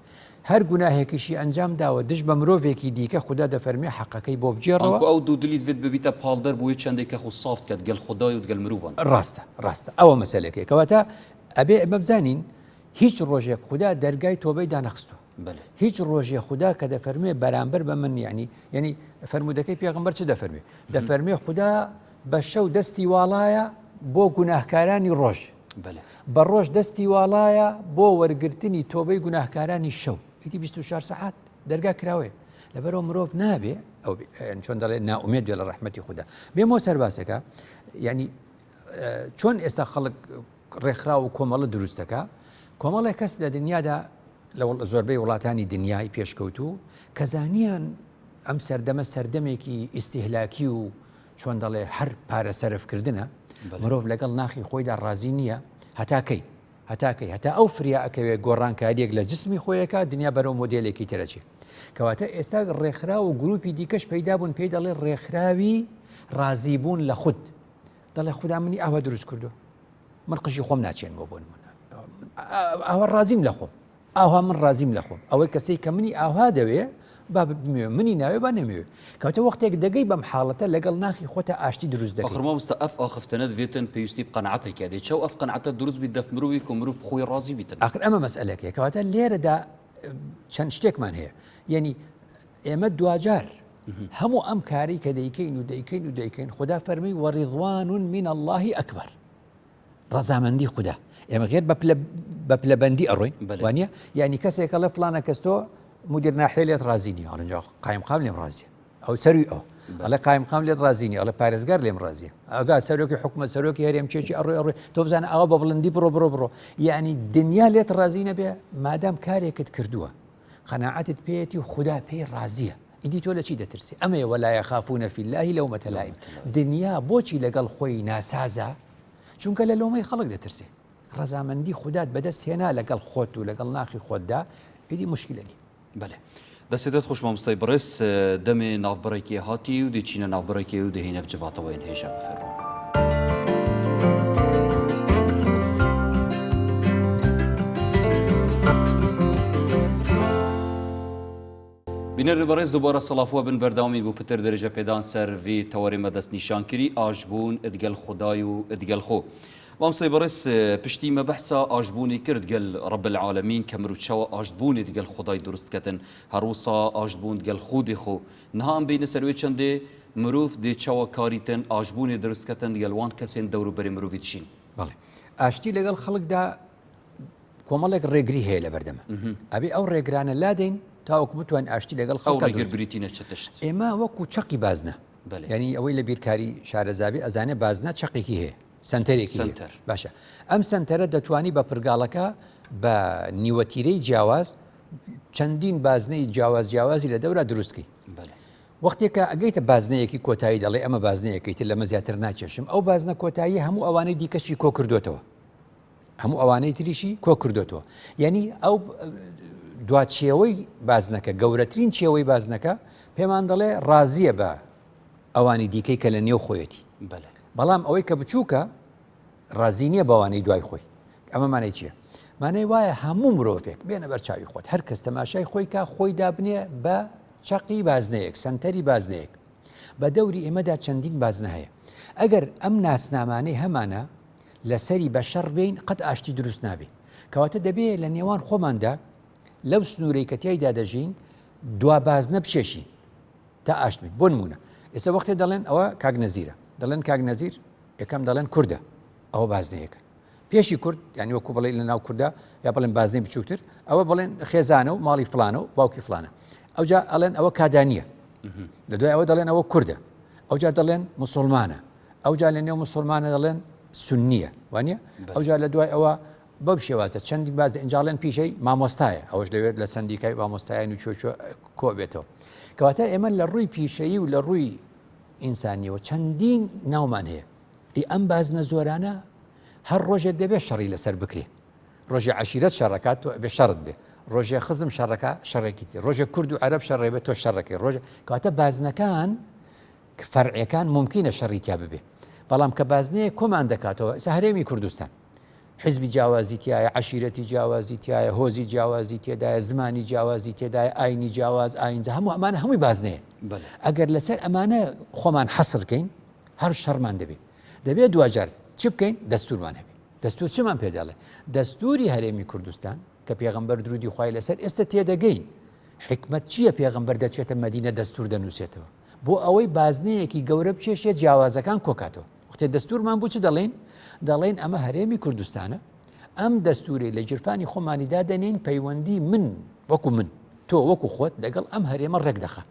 هەر گوناهێکیشی ئەنجام داوە دش بە مرۆڤێکی دیکە خوددا دەفەرمێ حەقەکەی بۆ بجێڕەوە ئەو دوو دلیت بێت ببیتە پاڵدەر بۆی چەندێکە خو سافت کرد گەل خوددای و گەل مرۆڤان ڕاستە ئەوە مەسەلەکەی کەواتە ئەبێ ئەمە بزانین هیچ ڕۆژێک خوددا دەرگای تۆبەی دانەخستووە هیچ ڕۆژێ خوددا کە دەفەرمێ بەرامبەر بە من ینی فەرمودەکەی پێغەمبەر چ دەفەرمێ دەفەرمێ خوددا بە شەو دەستی واڵایە بۆ گوناهکارانی ڕۆژ بە ڕۆژ دەستی واڵایە بۆ وەرگرتنی تۆبەی گوناهکارانی شەو ئیتی 24 سەعات دەرگا کراوێ لەبەرەوە مرۆڤ نابێ ئەو چۆن دەڵێ ناومێت بێ لە ڕەحمەتی خوددا بێمەوە سەرباسەکە ینی چۆن ئێستا خەڵک ڕێکخرا و کۆمەڵە دروستەکە کۆمەڵێک کەس لە دنیادا لە زۆربەی وڵاتانی دنیای پێشکەوتوو کە زانیان ئەم سەردەمە سەردەمێکی ئیستیهلاکی و چۆن دەڵێ هەر پارە سەرفکردنە مرۆڤ لەگەڵ ناخی خۆیدا ڕازی نییە هەتاکەی هەتا ئەو فریا ئەکەوێ گۆڕانکاریەک لە جسمی خۆیەکە دنیا بەرەو مۆدلێکی ترەچێت کەواتە ئێستا ڕێکخرا و گروپی دیکەش پەیدا بوون پێی دەڵێ ڕێکخراوی ڕازیبوون لە خود دەڵێ خوددا منی ئاوا دروست کردو من قژی خۆم ناچێنەوە بۆن من ئاوا ڕازیم لە خۆم ئاها من ڕازیم لە خۆم ئەوەی کەسەی کە منی ئاها دەوێ با بمێ منی ناوێ با نەمەوێ کەواتە وەختێک دەگەی بەم حاڵەتە لەگەڵ ناخی خۆتە ئاشتی دروست دەکەی ئەخرمامۆستا ئەف ئاخفتنە دەبێتن پێویستی بقەنەعەتێکە دێت چاو ئەف قەنەعەتە دروست بیت دەف مرۆڤی کە مرۆڤ خۆی ڕازی بیتن ئاخر ئەمە مەسئلەکەیە کەواتە لێرەدا چەند شتێکمان هەیە یعنی ئێمە دوجار هەموو ئەم کاری کە دەیکەین خوددا فەرمی وەڕیضوان من الله ئەکبەر ڕەزامەندی خوددا ئێمە غێر بە پلەبەندی ئەڕۆین وانە یعنی کەسێکە لە فلانە کەس تۆ مدیر ناحیە لێت رازی نیە هەڵنجا قایم قام لێم رازیە ئەو سەروی ئەو ئەڵێ قایم قام لێت رازی نیە ئەڵێ پارێزگار لێم رازیە ئەگا سەرۆکی حکومەت سەرۆکی هەرێم چێکی ئەڕۆی تۆ بزانە ئەوە بە بڵندی بڕۆ یعنی دنیا لێت رازی نەبێ مادام کارێکت کردووە قەناعەتت پێیەتی و خوددا پێی رازیە ئیدی تۆ لە چی دەترسی ئەمەیە وەلا یەخافونە فی الله لەومەتە لائیم دنیا بۆچی لەگەڵ خۆی ناسازە چونکە لە لۆمەی خەڵک دەترسێ ڕەزامەندی خوددات بەدەست هێنا لەگەڵ خۆت و لەگەڵ ناخی خۆتدا ئیدی مشکلە نی بەێ دەستێت خۆش مامۆستای بڕێز دەمێ ناوبڕێکی هاتی و دەچینە ناوبڕێکی و دەهینە جواتەوەین هێژە بفەرمون بینەر بەڕێز دووبارە سەڵافوە بن بەرداوامین بۆ پتر دەرەجە پێدان سەر ڤی تەوەرێمە دەست نیشانکردی ئاشبوون ئەدگەل خودای و ئەدگەل خۆ مامۆستای بەڕێز پشتیمە بەحسا ئاشبوونی کرد گەل ڕەب العالەمین کە مروچەوە ئاشبوونی دگەل خودای دروست کەتن هەروسا ئاشبوون دگەل خودی خۆ نها ئەم بینە سەروێ چەندێ مرۆڤ دێچەوە کاریتن ئاشبوونی دروستکەتن دگەلوان کەسێن دەوروبەری مرۆڤی دچین بەڵێ ئاشتی لەگەڵ خەڵکدا کۆمەڵێک ڕێگری هەیە لە بەردەمە ئەبێ ئەو ڕێگرانە لادەین تاوەکو بتوان ئاشتی لەگەڵ خەڵگەربریتینە چتشت ئێمە وەکو چەقی بازنە ینی ئەوەی لە بیرکاری شارەزابی ئەزانێ بازنە چەقێکی هەیە سنتەرێکی باشە ئەم سنتەرە دەتوانی بە پرگاڵەکە بە نیوەتیرەی جیاواز چەندین بازنەی جیاوازی لە دەورە دروستکی وەختێکە ئەگەیتە بازنەیەکی کۆتایی دەڵێ ئەمە بازنەیەکەیتر لەمە زیاتر ناکێشم ئەو بازنە کۆتایی هەموو ئەوانەی دیکەشی کۆ کردوێتەوە هەموو ئەوانەی تریشی کۆ کردوێتەوە یعنی ئەو دواتچێوەی بازنەکە گەورەترین چێوەی بازنەکە پێمان دەڵێ ڕازیە بە ئەوانی دیکەی کە لە نێو خۆیەتی بەڵام ئەوەی کە بچووکە ڕازی نییە بەوانەی دوای خۆی ئەمە مانای چییە؟ مانای وایە هەموو مرۆڤێک بێنە بەرچاوی خۆت هەر کەس تەماشای خۆی کا خۆی دابنێ بە چەقی بازنەیەک سنتەری بازنەیەک بە دەوری ئێمەدا چەندین بازنە هەیە ئەگەر ئەم ناسنامانەی هەمانە لەسەری بە شەڕ بین قەت ئاشتی دروست نابێ کەواتە دەبێت لە نێوان خۆماندا لەو سنوورەی کە تیایدا دەژین دوا بازنە بچێشین تا ئاشت بین بۆ نمونە ئێستا وەختێ دەڵێن ئەوە کاک نەزیرە دەڵێن کاک نەزیر یەکەم دەڵێن کوردە ئەوە بازنەیەکە پێشی کورد یعنی وەکو بڵێ لە ناو کووردا یا بڵێن بازنەی بچووکتر ئەوە بڵێن خێزانە و ماڵی فلانە و باوکی فلانە ئەوجا ئەڵێن ئەوە کادانیە لە دوای ئەوە دەڵێن ئەوە کوردە ئەوجا دەڵێن موسڵمانە ئەوجا لە نێو موسڵمانە دەڵێن سنیە وانە ئەوجا لە دوای ئەوە بەو شێوازە چەندی باز ئەنجاڵێن پیشەی مامۆستایە ئەوەش دەوێت لە سندیکای مامۆستایان و چۆ کۆ بێتەوە کەواتە ئێمە لە ڕووی پیشەیی و لە ڕووی ئینسانیەوە چەندین ناومان هەیە ئەم بازنە زۆرانە هەر ڕۆژێک دەبێت شەڕی لەسەر بکرێ ڕۆژی عشیرەت شەڕەکات تۆ بێ شەڕت بێ ڕۆژێ خزم شەڕەکە شەڕێکی تر ڕۆژێ کورد و عەرەب شەڕێ بێت تۆ شەڕەکەی ڕۆژێ کەواتە بازنەکان فەرعیەکان ممکنە شەڕی تیا ببێ بەڵام کە بازنەیە کۆمان دەکاتەوە ئێستا هەرێمی کوردستان حیزبی جیاوازی تایە عشیرەتی جیاوازی تایە هۆزی جیاوازی تێدایە زمانی جیاوازی تێدایە ئاینی جیاواز ئاینجا هەموو ئەمانە هەمووی بازنەیە ئەگەر لەسەر ئەمانە خۆمان حەسرکەین هەر شەڕمان دەبێت دوجار چ بکەین دەستورمان هەبێ دەستور چمان پێداڵێ دەستوری هەرێمی کوردستان کە پێغەمبەر درودی خوای لەسەر ئێستا تێدەگەین حکمت چییە پێغەمبەر دەچێتە مەدینە دەستور دەنووسێتەوە بۆ ئەوەی بازنەیەکی گەورە بچێشێت جیاوازەکان کۆکاتەوە وقتی دەستورمان بوو چ دەڵێن ئەمە هەرێمی کوردستانە ئەم دەستوری لە جرفانی خۆمانیدا دەنین پەیوەندی من وەکو من تۆ وەکو خۆت لەگەڵ ئەم هەرێمە ڕێک دەخە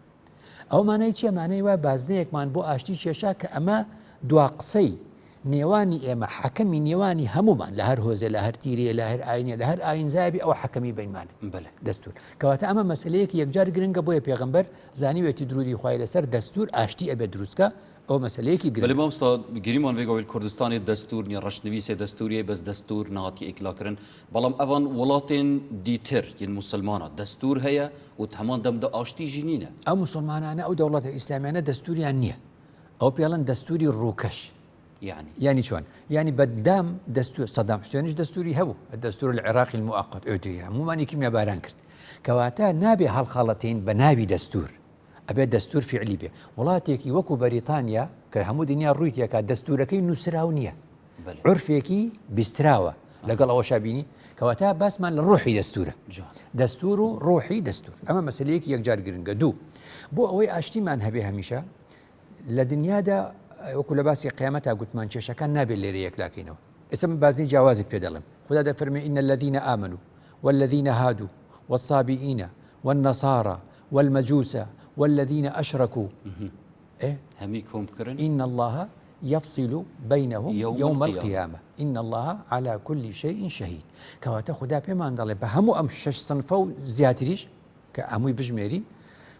ئەو مانای چیە مانای وای بازنەیەکمان بۆ ئاشتی کێشا کە ئەمە دوا قسەی نێوانی ئێمە حەکەمی نێوانی هەمومان لە هەر هۆزە لە هەر تیرێ لە هەر ئاینە لە هەر ئاینزابی ئەوە حەکەمی بینمانە دەستور کەواتە ئەمە مەسلەیەکی یەکجار گرنگە بۆیە پێغەمبەر زانیوێتی درودی خوای لەسەر دەستور ئاشتی ئەبێت دروستکە ئەو مەسلەیەکی گرنگە مامۆستا گریمان وێگەوەی کوردستانی دەستور نیە ڕەشنویسێ دەستوریە بەس دەستور نهاتی ئیکلاکردن بەڵام ئەوان وڵاتێن دیتر یان موسڵمانە دەستور هەیە و هەمان دەمدا ئاشتیژی نینە ئەو موسڵمانانە ئەو دەوڵەتە ئیسلامیانە دەستوریان نییە ئەو پێڵەن دەستوری ڕووکەش يعني چۆن ینی بەدام دەستور سەدام حوسێنیش دەستوری هەبوو دەستور العێراقی المؤقت ئۆتویە هەمومانی کیمیا باران کرد کەواتە نابێ هەڵخەڵەتین بە ناوی دەستور ئەبێت دەستور فعلی بێ وڵاتێکی وەکو بەریتانیا کە هەموو دنیا ڕوویتێکات دەستورەکەی نووسراو نییە عرفێکی بیستراوە لەگەڵ ئەوە شابینی کەواتە باسمان لە ڕۆحی دەستورە دەستور و ڕۆحی دەستور ئەمە مەسلەیەکی یەکجار گرنگە دوو بۆ ئەوەی ئاشتیمان هەبێ هەمیشە لە دنیادا وەکو لە باسی قیامەتا گوتمان کێشەکان نابێت لێرە یەکلاکەینەوە ئێستا بازنی جیاوازت پێ دەڵێم خدا دەفەرمێ إن الذين آمنوا والذين هادوا والصابئين والنصارى والمجوس والذين أشركوا إن الله يفصل بينهم يوم القيامة إن الله على كل شيء شهيد كواتا خدا بيمان دەڵێ بە هەموو ئەم شەش سنفە و زیاتریش کە هەمووی بژمێری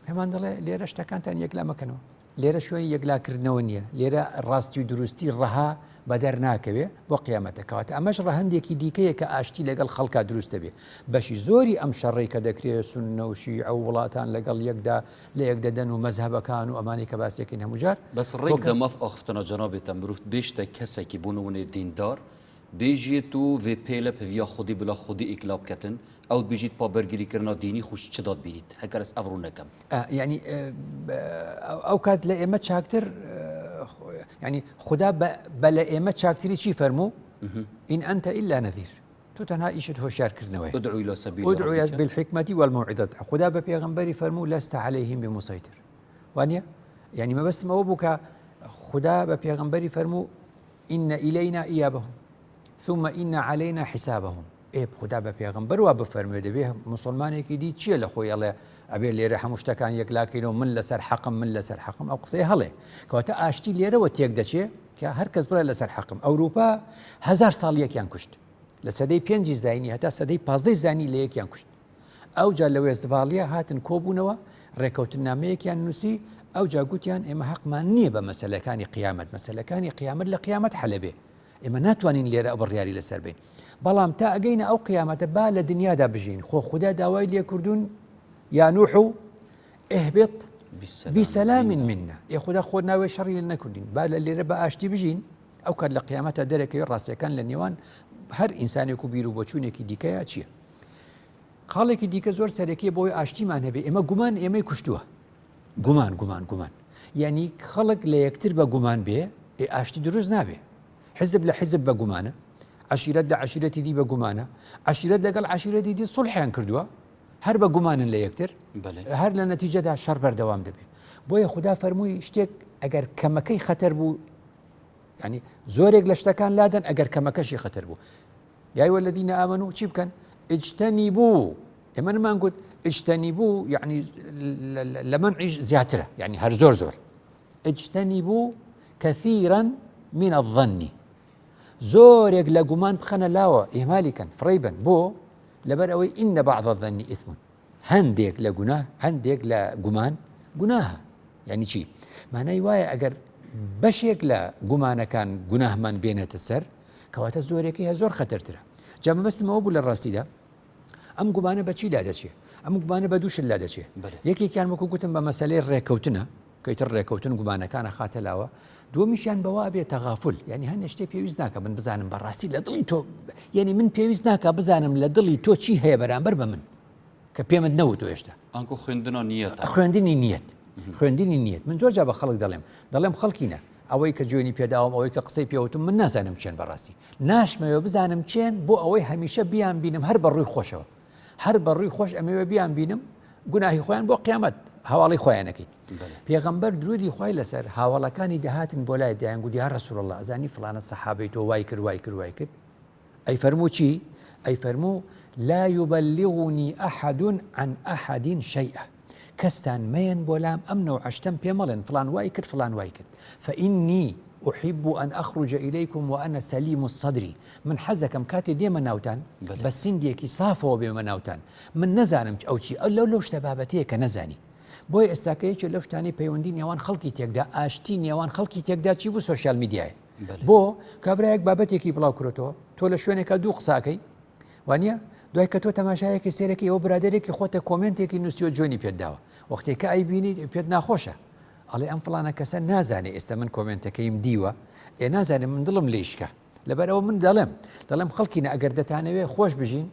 پێمان دەڵێ لێرە شتەکانتان یەکلا مەکەنەوە لێرە شوێنی یەکلاکردنەوە نییە لێرە ڕاستی و دروستی ڕەها بەدەر ناکەوێ بۆ قیامەتەکەواتە ئەمەش ڕەهەندێکی دیکەیە کە ئاشتی لەگەڵ خەڵکا دروستە بێ بەشی زۆری ئەم شەڕی کە دەکرێت سونە و شیعە ئەو وڵاتان لەگەڵ یەکدا لە یەک دەدەن و مەزهەبەکان و ئەمانی کە باسێکین هەموو جار بەس ڕێک دەمەف ئەخفتنە جەنابێتە مرۆڤ بێشتە کەسێکی بوونەوەی دیندار بێژێت و vê pêle peviya xwedî bila xwedî îkla biketin ew bêjît pabergirîkirina dînî xwe çi dat bînît heger ez ev rû nekem yani ئەو کات لە ئێمە چاکتر يعني خدا بە لە ئێمە چاکتری چی فەرموو إن أنت إلا نذير تو تەنها ئیشت هۆشیارکردنەوەی ادعو بالحكمة والموعظة خدا بە پێغەمبەری فەرموو لست عليهم بمسيطر وانە يعني مەبەستمەوە بوو کە خدا بە پێغەمبەری فەرموو إن إلينا إيابهم ثم إن علينا حسابهم خدا بە پێغەمبەر وا بفەرموێ دەبێ مسلمانێکی دی چییە لە خۆی ئەڵێ ئەبێ لێرە هەموو شتەکان یەکلاکەینەوە من لەسەر حەقم من لەسەر حەقم ئەو قسەی هەڵێ کەواتە ئاشتی لێرەوە تێک دەچێ کە هەر کەس بڵێ لەسەر حەقم ئەوروپا 1000 ساڵ یەکیان کوشت لە سەدەی 5 زاینی هەتا سەدەی 15 زانی لە یەکیان کوشت ئەو جا لە وێستڤاڵیا هاتن کۆبوونەوە ڕێکەوتنامەیەکیان نووسی ئەو جا گوتیان ئێمە حەقمان نییە بە مەسەلەکانی قیامەت مەسەلەکانی قیامەت لە قیامەت حەلەبێ ئێمە ناتوانین لێرە ئەو بڕیاری لەسەر بین بەڵام تا ئەگەینە ئەو قیامەتە با لە دنیادا بژین خۆ خدا داوای لێکردوون یا نوح اهبط بسلام منا يا خدا خۆ ناوێ شەڕی لە نەکردین با لە لێرە بە ئاشتی بژین ئەو کات لە قیامەتە دەرەکەوێ ڕاستیەکان لە نێوان هەر ئینسانێک و بیر و بۆچوونێکی دیکەیە چییە خاڵێکی دیکە زۆر سەرەکیە بۆی ئاشتیمان هەبێ ئێمە گومان ئێمەی کوشتووە گومان یعنی خەڵک لە یەکتر بە گومان بێ ئاشتی دروست نابێ حزب لە حزب بە گومانە عشیرەت لە عشیرەتی دی بە گومانە عشیرەت لەگەڵ عشیرەتی دی سڵحیان کردووە هەر بە گومانن لە یەکتر هەر لە نەتیجەدا شەڕ بەردەوام دەبێت بۆیە خدا فەرمووی شتێک ئەگەر کەمەکەی خەتەر بوو ینی زۆرێک لە شتەکان لادەن ئەگەر کەمەکەشی خەتەر بوو یا ئەیوە الەذینە ئامەنوو چی بکەن اجتەنیبوو ئێمە نمان گوت اجتەنیبوو یعنی لە منعیش زیاترە یعنی هەر زۆر اجتەنیبوو كثيرا من الظن زۆرێک لە گومان بخەنە لاوە ئیهمالیکەن فڕیبن بۆ لەبەر ئەوەی ئینە بەعض الظەنی ئیثم هەندێک لە گوناه هەندێک لە گومان گوناهە یعنی چی مانای وایە ئەگەر بەشێک لە گومانەکان گوناهمان بێنێتە سەر کەواتە زۆرێکی هە زۆر خەتەرترە جا مەبەستمەوە بوو لە ڕاستیدا ئەم گومانە بەچی لا دەچێت ئەم گومانە بە دووشت لا دەچێت یەکێکیان وەکو گوتم بە مەسەلەی ڕێکەوتنە کەیتر ڕێکەوتن گومانەکانە خاتە لاوە دووەمیشیان بەوا بێت تەغافل یعنی هەندێک شتێ پێویست ناکە من بزانم بەڕاستی لە دڵی تۆ یعنی من پێویست ناکە بزانم لە دڵی تۆ چی هەیە بەرامبەر بە من کە پێمت نەوت هێشتا ئەنکو خوێندنەوە نیەت خوێندنی نیەت خوێندنی نیەت من زۆر جا بە خەڵک دەڵێم خەڵکینە ئەوەی کە جوێنی پێداوم ئەوەی کە قسەی پێوتم من نازانم چێن بەڕاستی ناشمەوێ بزانم چێن بۆ ئەوەی هەمیشە بیان بینم هەر بە ڕووی خۆشەوە هەر بە ڕووی خۆش ئەمەوێ بیان بینم گوناهی خۆیان بۆ قیامەت هەواڵی خۆیانەکەیت پێغەمبەر درودی خۆی لەسەر هاوڵەکانی دەهاتن بۆ لای دایان گوتی یا ڕەسوول الله ئەزانی فڵانە سەحابەی تۆ وای کرد ئەی فەرموو چی ئەی فەرموو لا يبلغني أحد عن أحد شيئا كستان مين بولام أمن وعشتم بيملن فلان وايكر فلان وايكر فإني أحب أن أخرج إليكم وأنا سليم الصدر من حزكم كاتي دي مناوتان بس سنديكي صافو بمناوتان من نزانم أو شيء أو لو اشتبابتيك نزاني بۆی ئێستاکەیەکی لەو شتانی پەیوەندی نێوان خەڵکی تێکدا ئاشتی نێوان خەڵکی تێکدا چی بوو سۆشیال میدیایە بۆ کابراایەک بابەتێکی بڵاو کردەوە تۆ لە شوێنێکە دوو قساکەی وانە دوای کە تۆ تەماشایەکی سێرەکی ئەوە برادێکی خۆتە کۆمنتێکی نووسیوە جوێنی پێداوە وەختێکە ئەیبینیت پێت ناخۆشە ئەڵێ ئەم فڵانە کەسە نازانێ ئێستا من کۆمنتەکەیم دیوە نازانێ من دڵم لێشکە لەبەرەوە من دەڵێم خەڵکینە ئەگەر دەتانەوێ خۆش بژین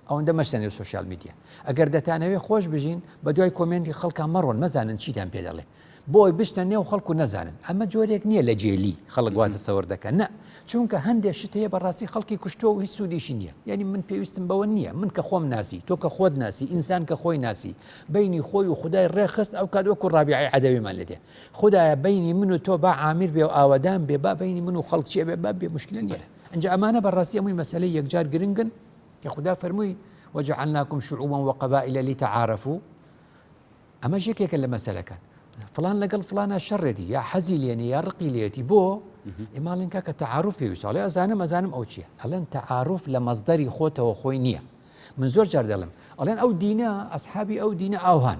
ئەوەندە مەشتەنێ سوۆشیال میدیا ئەگەر دەتانەوێ خۆش بژین بە دوای کۆمنتی خەڵکان مەڕۆن مەزانن چیتان پێ دەڵێ بۆی بشتە نێو خەڵکو نەزانن ئەمە جۆرێک نییە لە جێلی خەڵک واتە سەوەر دەکەن نە چونکە هەندێک شت هەیە بەڕاستی خەڵکی کوشتۆ و هیچ سوودیشی نییە یعنی من پێویستم بەوە نییە من کە خۆم ناسی تۆ کە خۆت ناسی ئینسان کە خۆی ناسی بینی خۆی و خدای ڕێخست ئەو کات وەکو ڕابعی عەدەویمان لێدێ خدایە بینی من و تۆ با عامیر بێ و ئاوەدان بێ با بینی من و خەڵک چێ بێ با بێ مشکلە نییە ئەنجا ئەمانە بەڕاستی ئەمووی مەسەلەی یەکجار گرنگن کە خدا فەرمووی وجعلناكم شعوبا وقبائل لتعارفوا اما جيكيك المساله كان فلان لقل فلان شردي يا حزي ليني يا رقي ليتي بو امالن كاك تعارف بيوصل ازانم او شيء الان تعارف لمصدري خوته وخوينيه من زور جار دلم الان او دينا اصحابي او دينا اوهان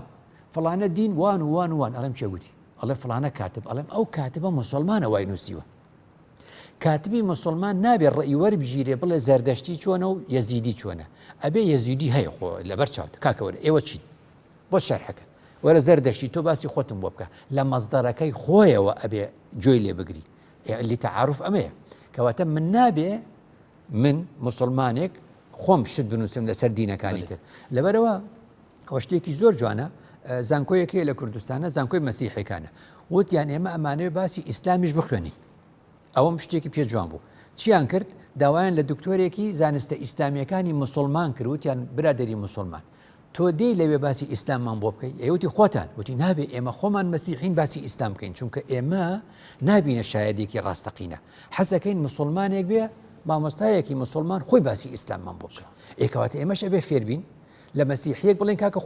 فلان دين وان الان شو قلتي الله فلان كاتب الان او كاتبه مسلمانه واينوسيوه كاتبي مسلمان نابي الرأي ورب جيري بلا زردشتي چونه و يزيدي چونه أبي يزيدي هي خو لبرشاد كاكور ايوه چي بو شرحك ولا زردشتي تو باسي خوتم بوبكا لمصدركي خويا وابي جويلي بقري يعني اللي تعارف اميه كواتم من نابي من مسلمانك خوم شد بنوسم لسر دينا كانيتر لبروا وشتيكي زور جوانا زانكويكي لكردستان زانكوي مسيحي كان وت يعني ما امانه باسي اسلاميش بخواني ئەوەم شتێکی پێجوان بوو چیان کرد داوایان لە دکتۆرێکی زانستە ئیسلامیەکانی مسلمان کردوتیان برادری مسلمان تۆ دێی لەوێ باسی ئیسلاممان بۆ بکەیت ئێوەتی خۆتان وتی نابێ ئێمە خۆمان مەسیحین باسی ئیسلام بکەین چونکە ئێمە نابینە شایەدێکی ڕاستەقینە حەزەکەین مسلمانێک بێ مامۆستایەکی مسلمان خۆی باسی ئیسلاممان بۆ بکە ئێکەواتە ئێمەش ئەبێ فێربین لە مەسیحیەک بڵێن کاکە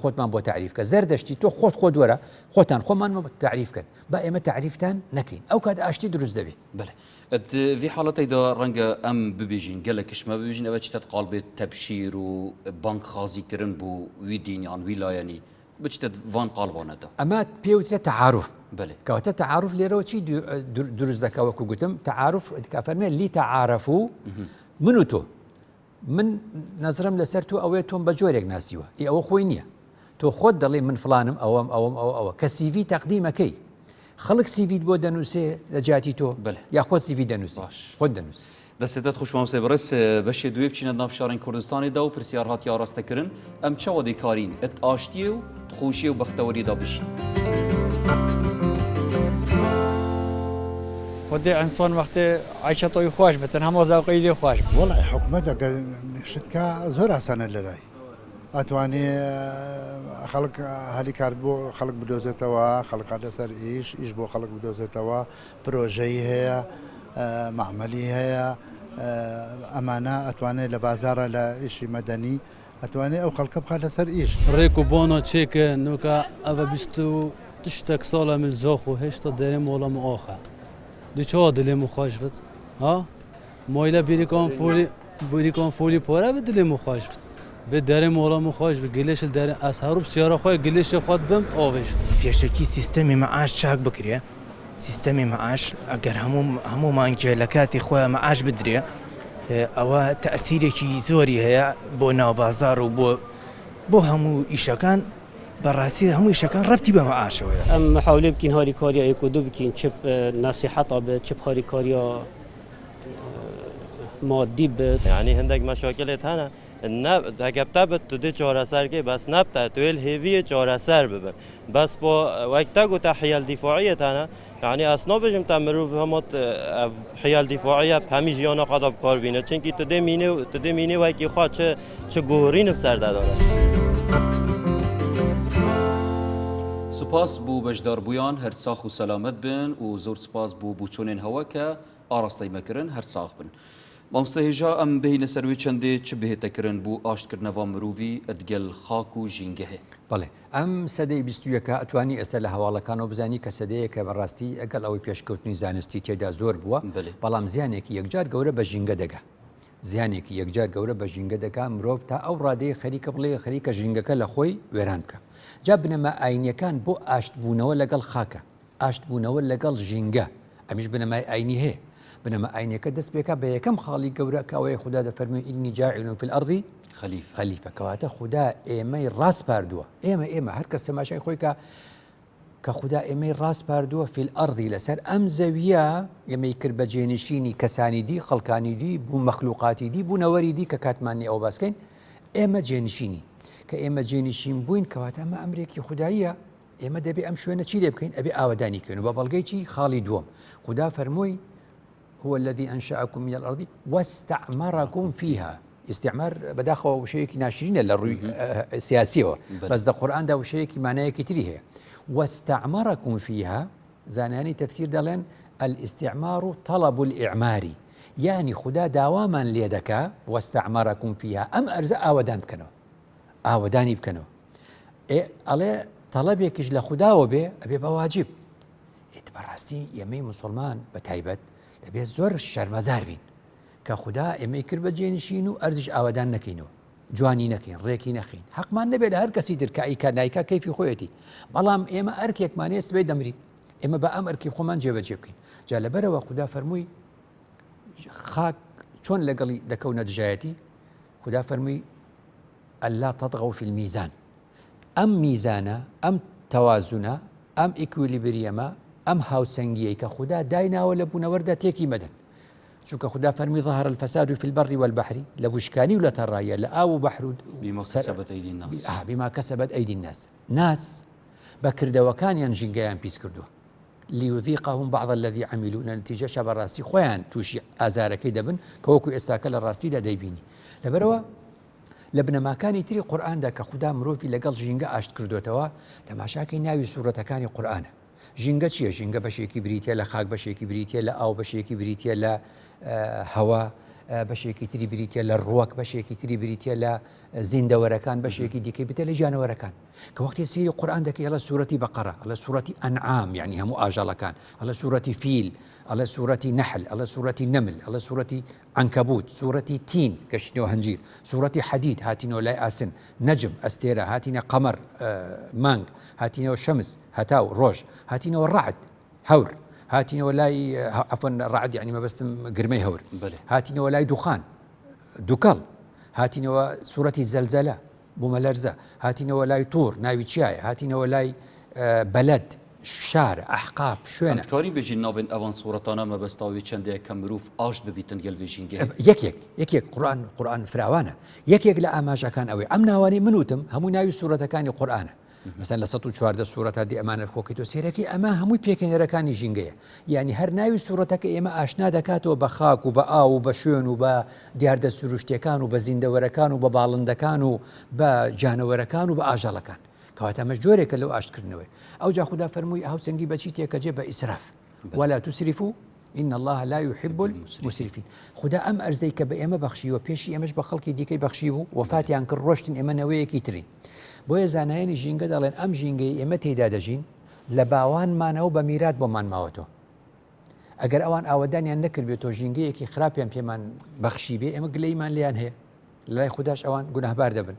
خۆتمان بۆ تعریف کە زەردەشتی تۆ خۆت وەرە خۆتان خۆمان تعریف کەن با ئێمە تعریفتان نەکەین ئەو کات ئاشتی دروست دەبێت بله في حالتيدا رنگا ام ببيجين قالكش ما ببيجين اوش تتقال بالتبشير وبنك خازي كرن بو ويدين يعني ولاياني بتشتد فان قالبانه ده اما بيوتر تعارف بله كوتا تعارف ليرو شي دروز دكا وكو قلتم تعارف كفرمي اللي تعارفوا منو تو من نظرم لسرتو اويتهم بجوريك ناسيوا اي او خوينيه تو خود دلي من فلانم او كسيفي تقديمكي خلق سیویت بۆ دەنووسێ لە جاتی تۆ یا خۆت سیوی دەنووسی خۆت دەنووس دەستێتت خوش مامۆستای بەڕێز بەشێ دوێ بچینە ناو شارین کوردستانیدا و پرسیار هاتی ئاراستەکردن ئەم چاوە دەیکارین ئەت ئاشتیە و خۆشیە و بەختەوەریدا بشین ودي انسان وقتی عیشەتۆی خۆش بێتن هەموو زەوقی لێ خۆش وڵی حکومەت شتکە زۆر ئاسانە لەلای ئەتوانێ خەڵک هەلیکار بۆ خەڵک بدۆزێتەوە خەڵک لەسەر ئیش بۆ خەڵک بدۆزێتەوە پرۆژەی هەیە معمەلی هەیە ئەمانە ئەتوانێت لە بازارە لە ئیشی مەدەنی ئەتوانێت ئەو خەڵکە بخات لەسەر ئیش ڕێک و بۆنۆ چێکە نوکە ئەوە بیست و تشتێک ساڵە من زۆخ و هێشتا دەرێم وەڵام ئۆخە دوچەوە دلێم و خۆش بێت ها مایلا بیریکان فولی پاره به دل مخواش به در مولا مخواش به گلش در از هروب سیاره خواه گلش خود بم آوش پێشەکی سیستەمی مەعاش چاک بکرێ سیستەمی مەعاش ئەگەر هەمومان گوێ لە کاتی خۆیان مەعاش بدرێ ئەوە تەئسیرێکی زۆری هەیە بۆ ناوبازار و بۆ هەموو ئیشەکان بەڕاستی هەموو ئیشەکان ڕەبتی بە مەعاشەوەیە ام محاوله بکین هاری کاریا یک و دو بکین چپ نصیحتا به چپ هاری کاریا مادی به يعني هندك مشاكل هنا اگه بتابت تو دی چهار سر که بس نبته تو الهیوی چهار سر ببن بس با وقتا گو تحیل دفاعیه تنه يعني اصلا بجم تمرو همات حیل دفاعیه همی جیانا قدب کار بینه چون که تو دی مینه وکی خواه چه گوهرین بسر داره سپاس بو بجدار بویان هر ساخ و سلامت بن و زور سپاس بو بوچونین هوا که آراستی مکرن هر ساخ بن مامستهجا ام بهینه سروی چنده چه بهته کرن بو آشت کرنوا مرووی ادگل خاک و ژینگه بەڵێ ئەم سەدەی 21 ئەتوانی ئێستا لە هەواڵەکانەوە بزانی کە سەدەیەکە بەڕاستی ئەگەڵ ئەوەی پێشکەوتنی زانستی تێدا زۆر بووە بەڵام زیانێکی یەکجار گەورە بە ژینگە دەگا زیانێکی یەکجار گەورە بە ژینگە دەکا مرۆڤ تا ئەو ڕادەیە خەریکە بڵێ خەریکە ژینگەکە لە خۆی وێران بکە جا بنەما ئاینیەکان بۆ ئاشتبوونەوە لەگەڵ خاکە ئاشتبوونەوە لەگەڵ ژینگە ئەمیش بنەمای ئاینی هەیە بنەما ئاینەکە دەست پێکە بە یەکەم خاڵی گەورە کەوەیە خوددا دەفەرمێ ئینی جاعیل فی الأرض خەلیفە کەواتە خوددا ئێمەی ڕاست پاردووە ئێمە هەر کەس تەماشای خۆی کە خوددا ئێمەی ڕاست پاردووە فی الأرض لەسەر ئەم زەویە ئێمەی کرد بە جێنشینی کەسانی دی خەڵکانی دی بوو مەخلوقاتی دی بوونەوەری دی کە کاتمانی ئەو باسکەین ئێمە جێنشینی کە ئێمە جێنشین بووین کەواتە ئەمە ئەمرێکی خودداییە ئێمە دەبێ ئەم شوێنە چی لێ بکەین ئەبێ ئاوەدانی کەین و بە بەڵگەی چی خاڵی دووەم خوددا فەرمووی هو الذي أنشأكم من الأرض واستعمركم فيها استعمار بداخل وشيء ناشرين للروي سياسي بس ده القرآن ده وشيء معناه كتير واستعمركم فيها زاناني تفسير دلن الاستعمار طلب الإعمار يعني خدا دواما ليدك واستعمركم فيها أم أرزاء آودان بكنو آوداني بكنو إيه على طلبك إجل خدا وبه أبي بواجب إتبرستي يمي مسلمان بتايبت دەبێت زۆر شەرمەزار بین کە خوددا ئێمەی کرد بە جێنشین و ئەرزش ئاوادان نەکەینەوە جوانی نەکەین ڕێکی نەخین حەقمان نەبێت لە هەر کەسی ترکاییکە نایکا کەیفی خۆیەتی بەڵام ئێمە ئەرکێکمانێ سبەی دەمری ئێمە بە ئەم ئەرکی خۆمان جێبەجێ بکەین جا لەبەرەوە خوددا فەرمووی خاک چۆن لەگەڵی دەکەونە دژایەتی خوددا فەرمووی ئەلا تەطغەو فی الميزان ئەم میزانە ئەم تەوازونە ئەم ئیکویلیبریەمە ئەم هاوسەنگیەی کە خوددا دایناوە لە بوونەوەردا تێکی مەدەن چونکە خوددا فەرمی ظهر الفساد في البر والبحر لە بوشکانی و لە تەڕایە لە ئاو و بەحر و بما كسبت أيدي الناس ناس بەکردەوەکانیان ژینگەیان پیس کردووە ليذيقهم بعض الذي عملوا نتیجەشە بەڕاستی خۆیان تووشی ئازارەکەی دەبن کە وەکو ئێستاکە لە ڕاستیدا دەیبینی لەبەرەوە لە بنەماکانی تری قورئاندا کە خوددا مرۆڤی لەگەڵ ژینگە ئاشت کردوێتەوە تەماشاکەی ناوی سوورەتەکانی قورئانە ژینگە چییە ژینگە بەشێکی بریتە لە خاک بەشێکی بریتە لە ئاو بەشێکی بریتە لە هەوا بەشێکی تری بریتە لە ڕووەک بەشێکی تری بریتە لە زیندەوەرەکان بەشێکی دیکەی بتە لە ژانەوەرەکان کە وەختی سیری قورئان دەکەی ئەڵە سوورەتی بەقەرە ئەڵە سوورەتی ئەنعام یعنی هەموو ئاژەڵەکان ئەڵە سوورەتی فیل ئەڵە سوورەتی نەحل ئەڵە سوورەتی نەمل ئەڵە سوورەتی عنکەبوت سوورەتی تین گەشتنەوە هەنجیر سوورەتی حەدید هاتینەوە لای ئاسن نەجم ئەستێرە هاتینە قەمەر مانگ هاتینەوە شەمس هەتاو ڕۆژ هاتینەوە ڕەعد هەور هاتینەوە لای عەفوەن ڕەعد یعنی مەبەستم گرمەی هەور هاتینەوە لای دوخان دووکەڵ هاتینەوە سوورەتی زەلزەلە بوومەلەرزە هاتینەوە لای توور ناوی چیایە هاتینەوە لای بەلەد شار ئەحقاف شوێنە کاری بێژین ناوێن ئەوان سوورەتانە مەبەستاوی چەندەیە کە مرۆڤ ئاشت ببیتن گەلوێژینگە یەکێک قورئان فراوانە یەکێک لە ئاماژەکان ئەوەی ئەم ناوانەی منوتم هەموو ناوی سوورەتەکانی قورئانە مثلا لە 114 سوورەتە دی ئەمانە خۆکەیتەوە سێرەکی ئەمە هەمووی پێکەنەرەکانی ژینگەیە یعنی هەر ناوی سوورەتەکە ئێمە ئاشنا دەکاتەوە بە خاک و بە ئاو و بە شوێن و بە دیاردە سروشتیەکان و بە زیندەوەرەکان و بە باڵندەکان و بە جانەوەرەکان و بە ئاژەڵەکان کەواتە ئەمە جۆرێکە لەو ئاشتکردنەوەی ئەو جا خوددا فەرمووی هاوسەنگی بەچی تێکەجێ بە ئیسراف ولا تسرفوا إن الله لا يحب المسرفين خدا ئەم ئەرزەی کە بە ئێمە بەخشیوە پێشی ئێمەش بە خەڵکی دیکەی بەخشی بوو وەفاتیان کرد ڕۆشتن ئێمە نەوەیەکی تری بۆیە زانایانی ژینگە دەڵێن ئەم ژینگەی ئێمە تێدا دەژین لە باوانمانەوە بە میرات بۆمان ماوەتەوە ئەگەر ئەوان ئاوەدانیان نەکردبێت تۆ ژینگەیەکی خراپیان پێمان بەخشی بێ ئێمە گلەیمان لیان هەیە لای خودداش ئەوان گوناهبار دەبن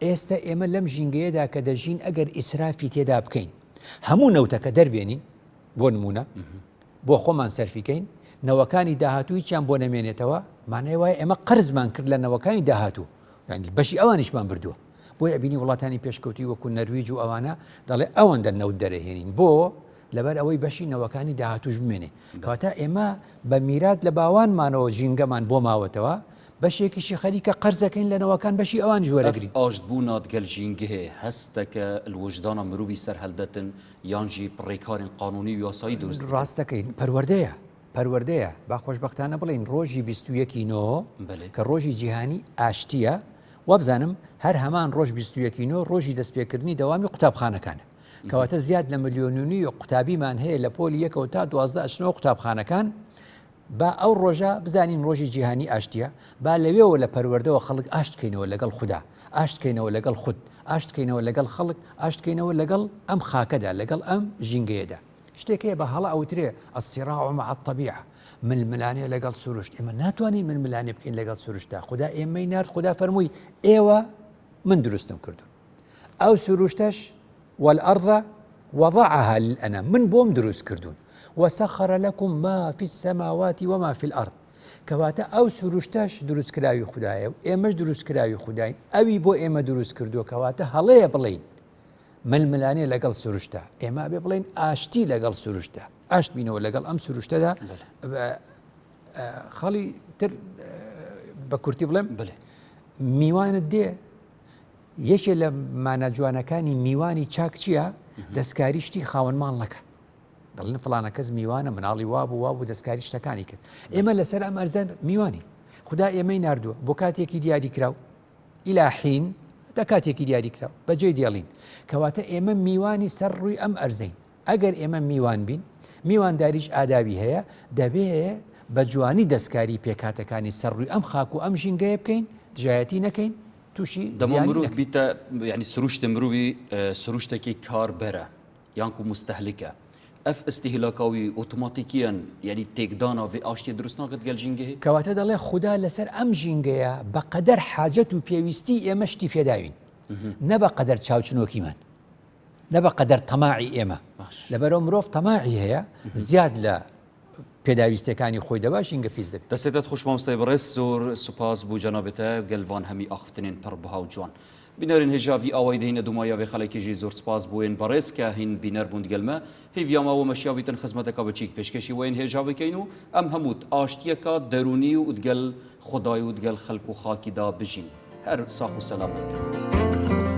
ئێستا ئێمە لەم ژینگەیەدا کە دەژین ئەگەر ئیسرافی تێدا بکەین هەموو نەوتەکە دەربێنین بۆ نمونە بۆ خۆمان سەرفیکەین نەوەکانی داهاتووییان بۆ نەمێنێتەوە مانای وایە ئێمە قەرزمان کرد لە نەوەکانی داهاتوو یعنی بەشی ئەوانیشمان بردووە بۆی ئەبینی وڵاتانی پێشکەوتی وەکو نەرویج و ئەوانە دەڵێ ئەوەندە نەوت دەرەهێنین بۆ لەبەر ئەوەی بەشی نەوەکانی داهاتوش بمێنێ کەواتە ئێمە بە میرات لە باوانمانەوە ژینگەمان بۆ ماوەتەوە بەشێکیشی خەریکە قەرزەکەین لە نەوەکان بەشی ئەوان جوەرەگری ئاشتبوونا دگەل ژینگەهێ هەستەکە الوجدانە مرۆڤی سەرهەلدەتن یانجی پڕێکارین قانونی و یاسایی دروست ڕاستەکەین پەروەردەیە با خۆشبەختانە بڵین ڕۆژی 21 کە ڕۆژی جیهانی ئاشتیە وابزانم هەر هەمان ڕۆژ 21 ڕۆژی دەستپێکردنی دەوامی قوتابخانەکانە کەواتە زیاد لە ملیۆنی و قوتابیمان هەیە لە پۆلی یەکەوە تا 12 ئەچنەوە قوتابخانەکان با ئەو ڕۆژە بزانین ڕۆژی جیهانی ئاشتیە با لەوێەوە لە پەروەردەوە خەڵک ئاشتکەینەوە لەگەڵ خوددا ئاشتکەینەوە لەگەڵ خود ئاشتکەینەوە لەگەڵ خەڵک ئاشتکەینەوە لەگەڵ ئەم خاکەدا لەگەڵ ئەم ژینگەیەدا شتێکەیە بە هەڵە ئەوترێ الصراع مع الطبيعة ململانێ لەگەڵ سروشت ئێمە ناتوانین ململانێ بکەین لەگەڵ سروشتدا خدا ئێمەی نارد خدا فەرمووی ئێوە من دروستم کردو ئەو سروشتەش والأرض وضعها للأنام من بۆم دروست کردوون وسخر لكم ما في السماوات وما في الأرض کەواتە ئەو سروشتەش دروست کراوی خدایە و ئێمەش دروست کراوی خداین ئەوی بۆ ئێمە دروست کردووە کەواتە هەڵەیە بڵین ململانێ لەگەڵ سروشتە ئێمە بێ بڵین ئاشتی لەگەڵ سروشتە ئاشت بینەوە لەگەڵ ئەم سروشتەدا خەڵی تر بە کورتی بڵێم میوانت دێ یەکێ لە مانە جوانەکانی میوانی چاک چییە دەستکاری شتی خاوەن ماڵەکە دەڵێن فڵانە کەس میوانە مناڵی وابوو دەستکاری شتەکانی کرد ئێمە لەسەر ئەم ئەرزان میوانی خدا ئێمەی نردووە بۆ کاتێکی دیاری کراو ئیلا حین دە کاتێکی دیاری کراو بەجێ دێڵین کەواتە ئێمە میوانی سەر ڕووی ئەم ئەرزین ئەگەر ئێمە میوان بین میوانداریش ئادابی هەیە دەبێ بە جوانی دەستکاری پێکاتەکانی سەر ڕووی ئەم خاک و ئەم ژینگەیە بکەین دژایەتی نەکەین تووشی دەما مرۆڤ بیتە یعنی سروشتە مرۆڤی سروشتێکی کاربەرە یانکو مستەهلکە ئەف ئستیهلاکاوی ئۆتۆماتیکیان یعنی تێکدانا vê ئاشتیە دروست ناکات گەل ژینگەهێ کەواتە دەڵێ خوددا لەسەر ئەم ژینگەیە بەقەدەر حاجەت و پێویستی ئێمە شتی پێداوین نە بەقەدەر چاوچنۆکیمان نە بەقەدەر تەماعی ئێمە لەبەرەوە مرۆڤ تەماعی هەیە زیاد لە پێداویستەکانی خۆی دەبا ژینگە پێز دەبێت دەسێتت خۆش مامۆستای بەڕێز زۆر سوپاس بوو جەنابێتە گەلوان هەمی ئاختنێن پڕ بەهاو جوان بینەرین هێژاوی ئاوای دەهینە دومایاوێ خەڵێکیژی زۆر سپاس بووێن بەڕێز کە هین بینەر بوون دگەلمە هیڤیاماوە مەشیاویتن خزمەتەکە بچیک پێشکەشی وێن هێژا بکەین و ئەم هەمووت ئاشتیەکە دەرونی و دگەل خدای و دگەل خەڵک و خاکیدا بژین هەر ساخ و سەلامت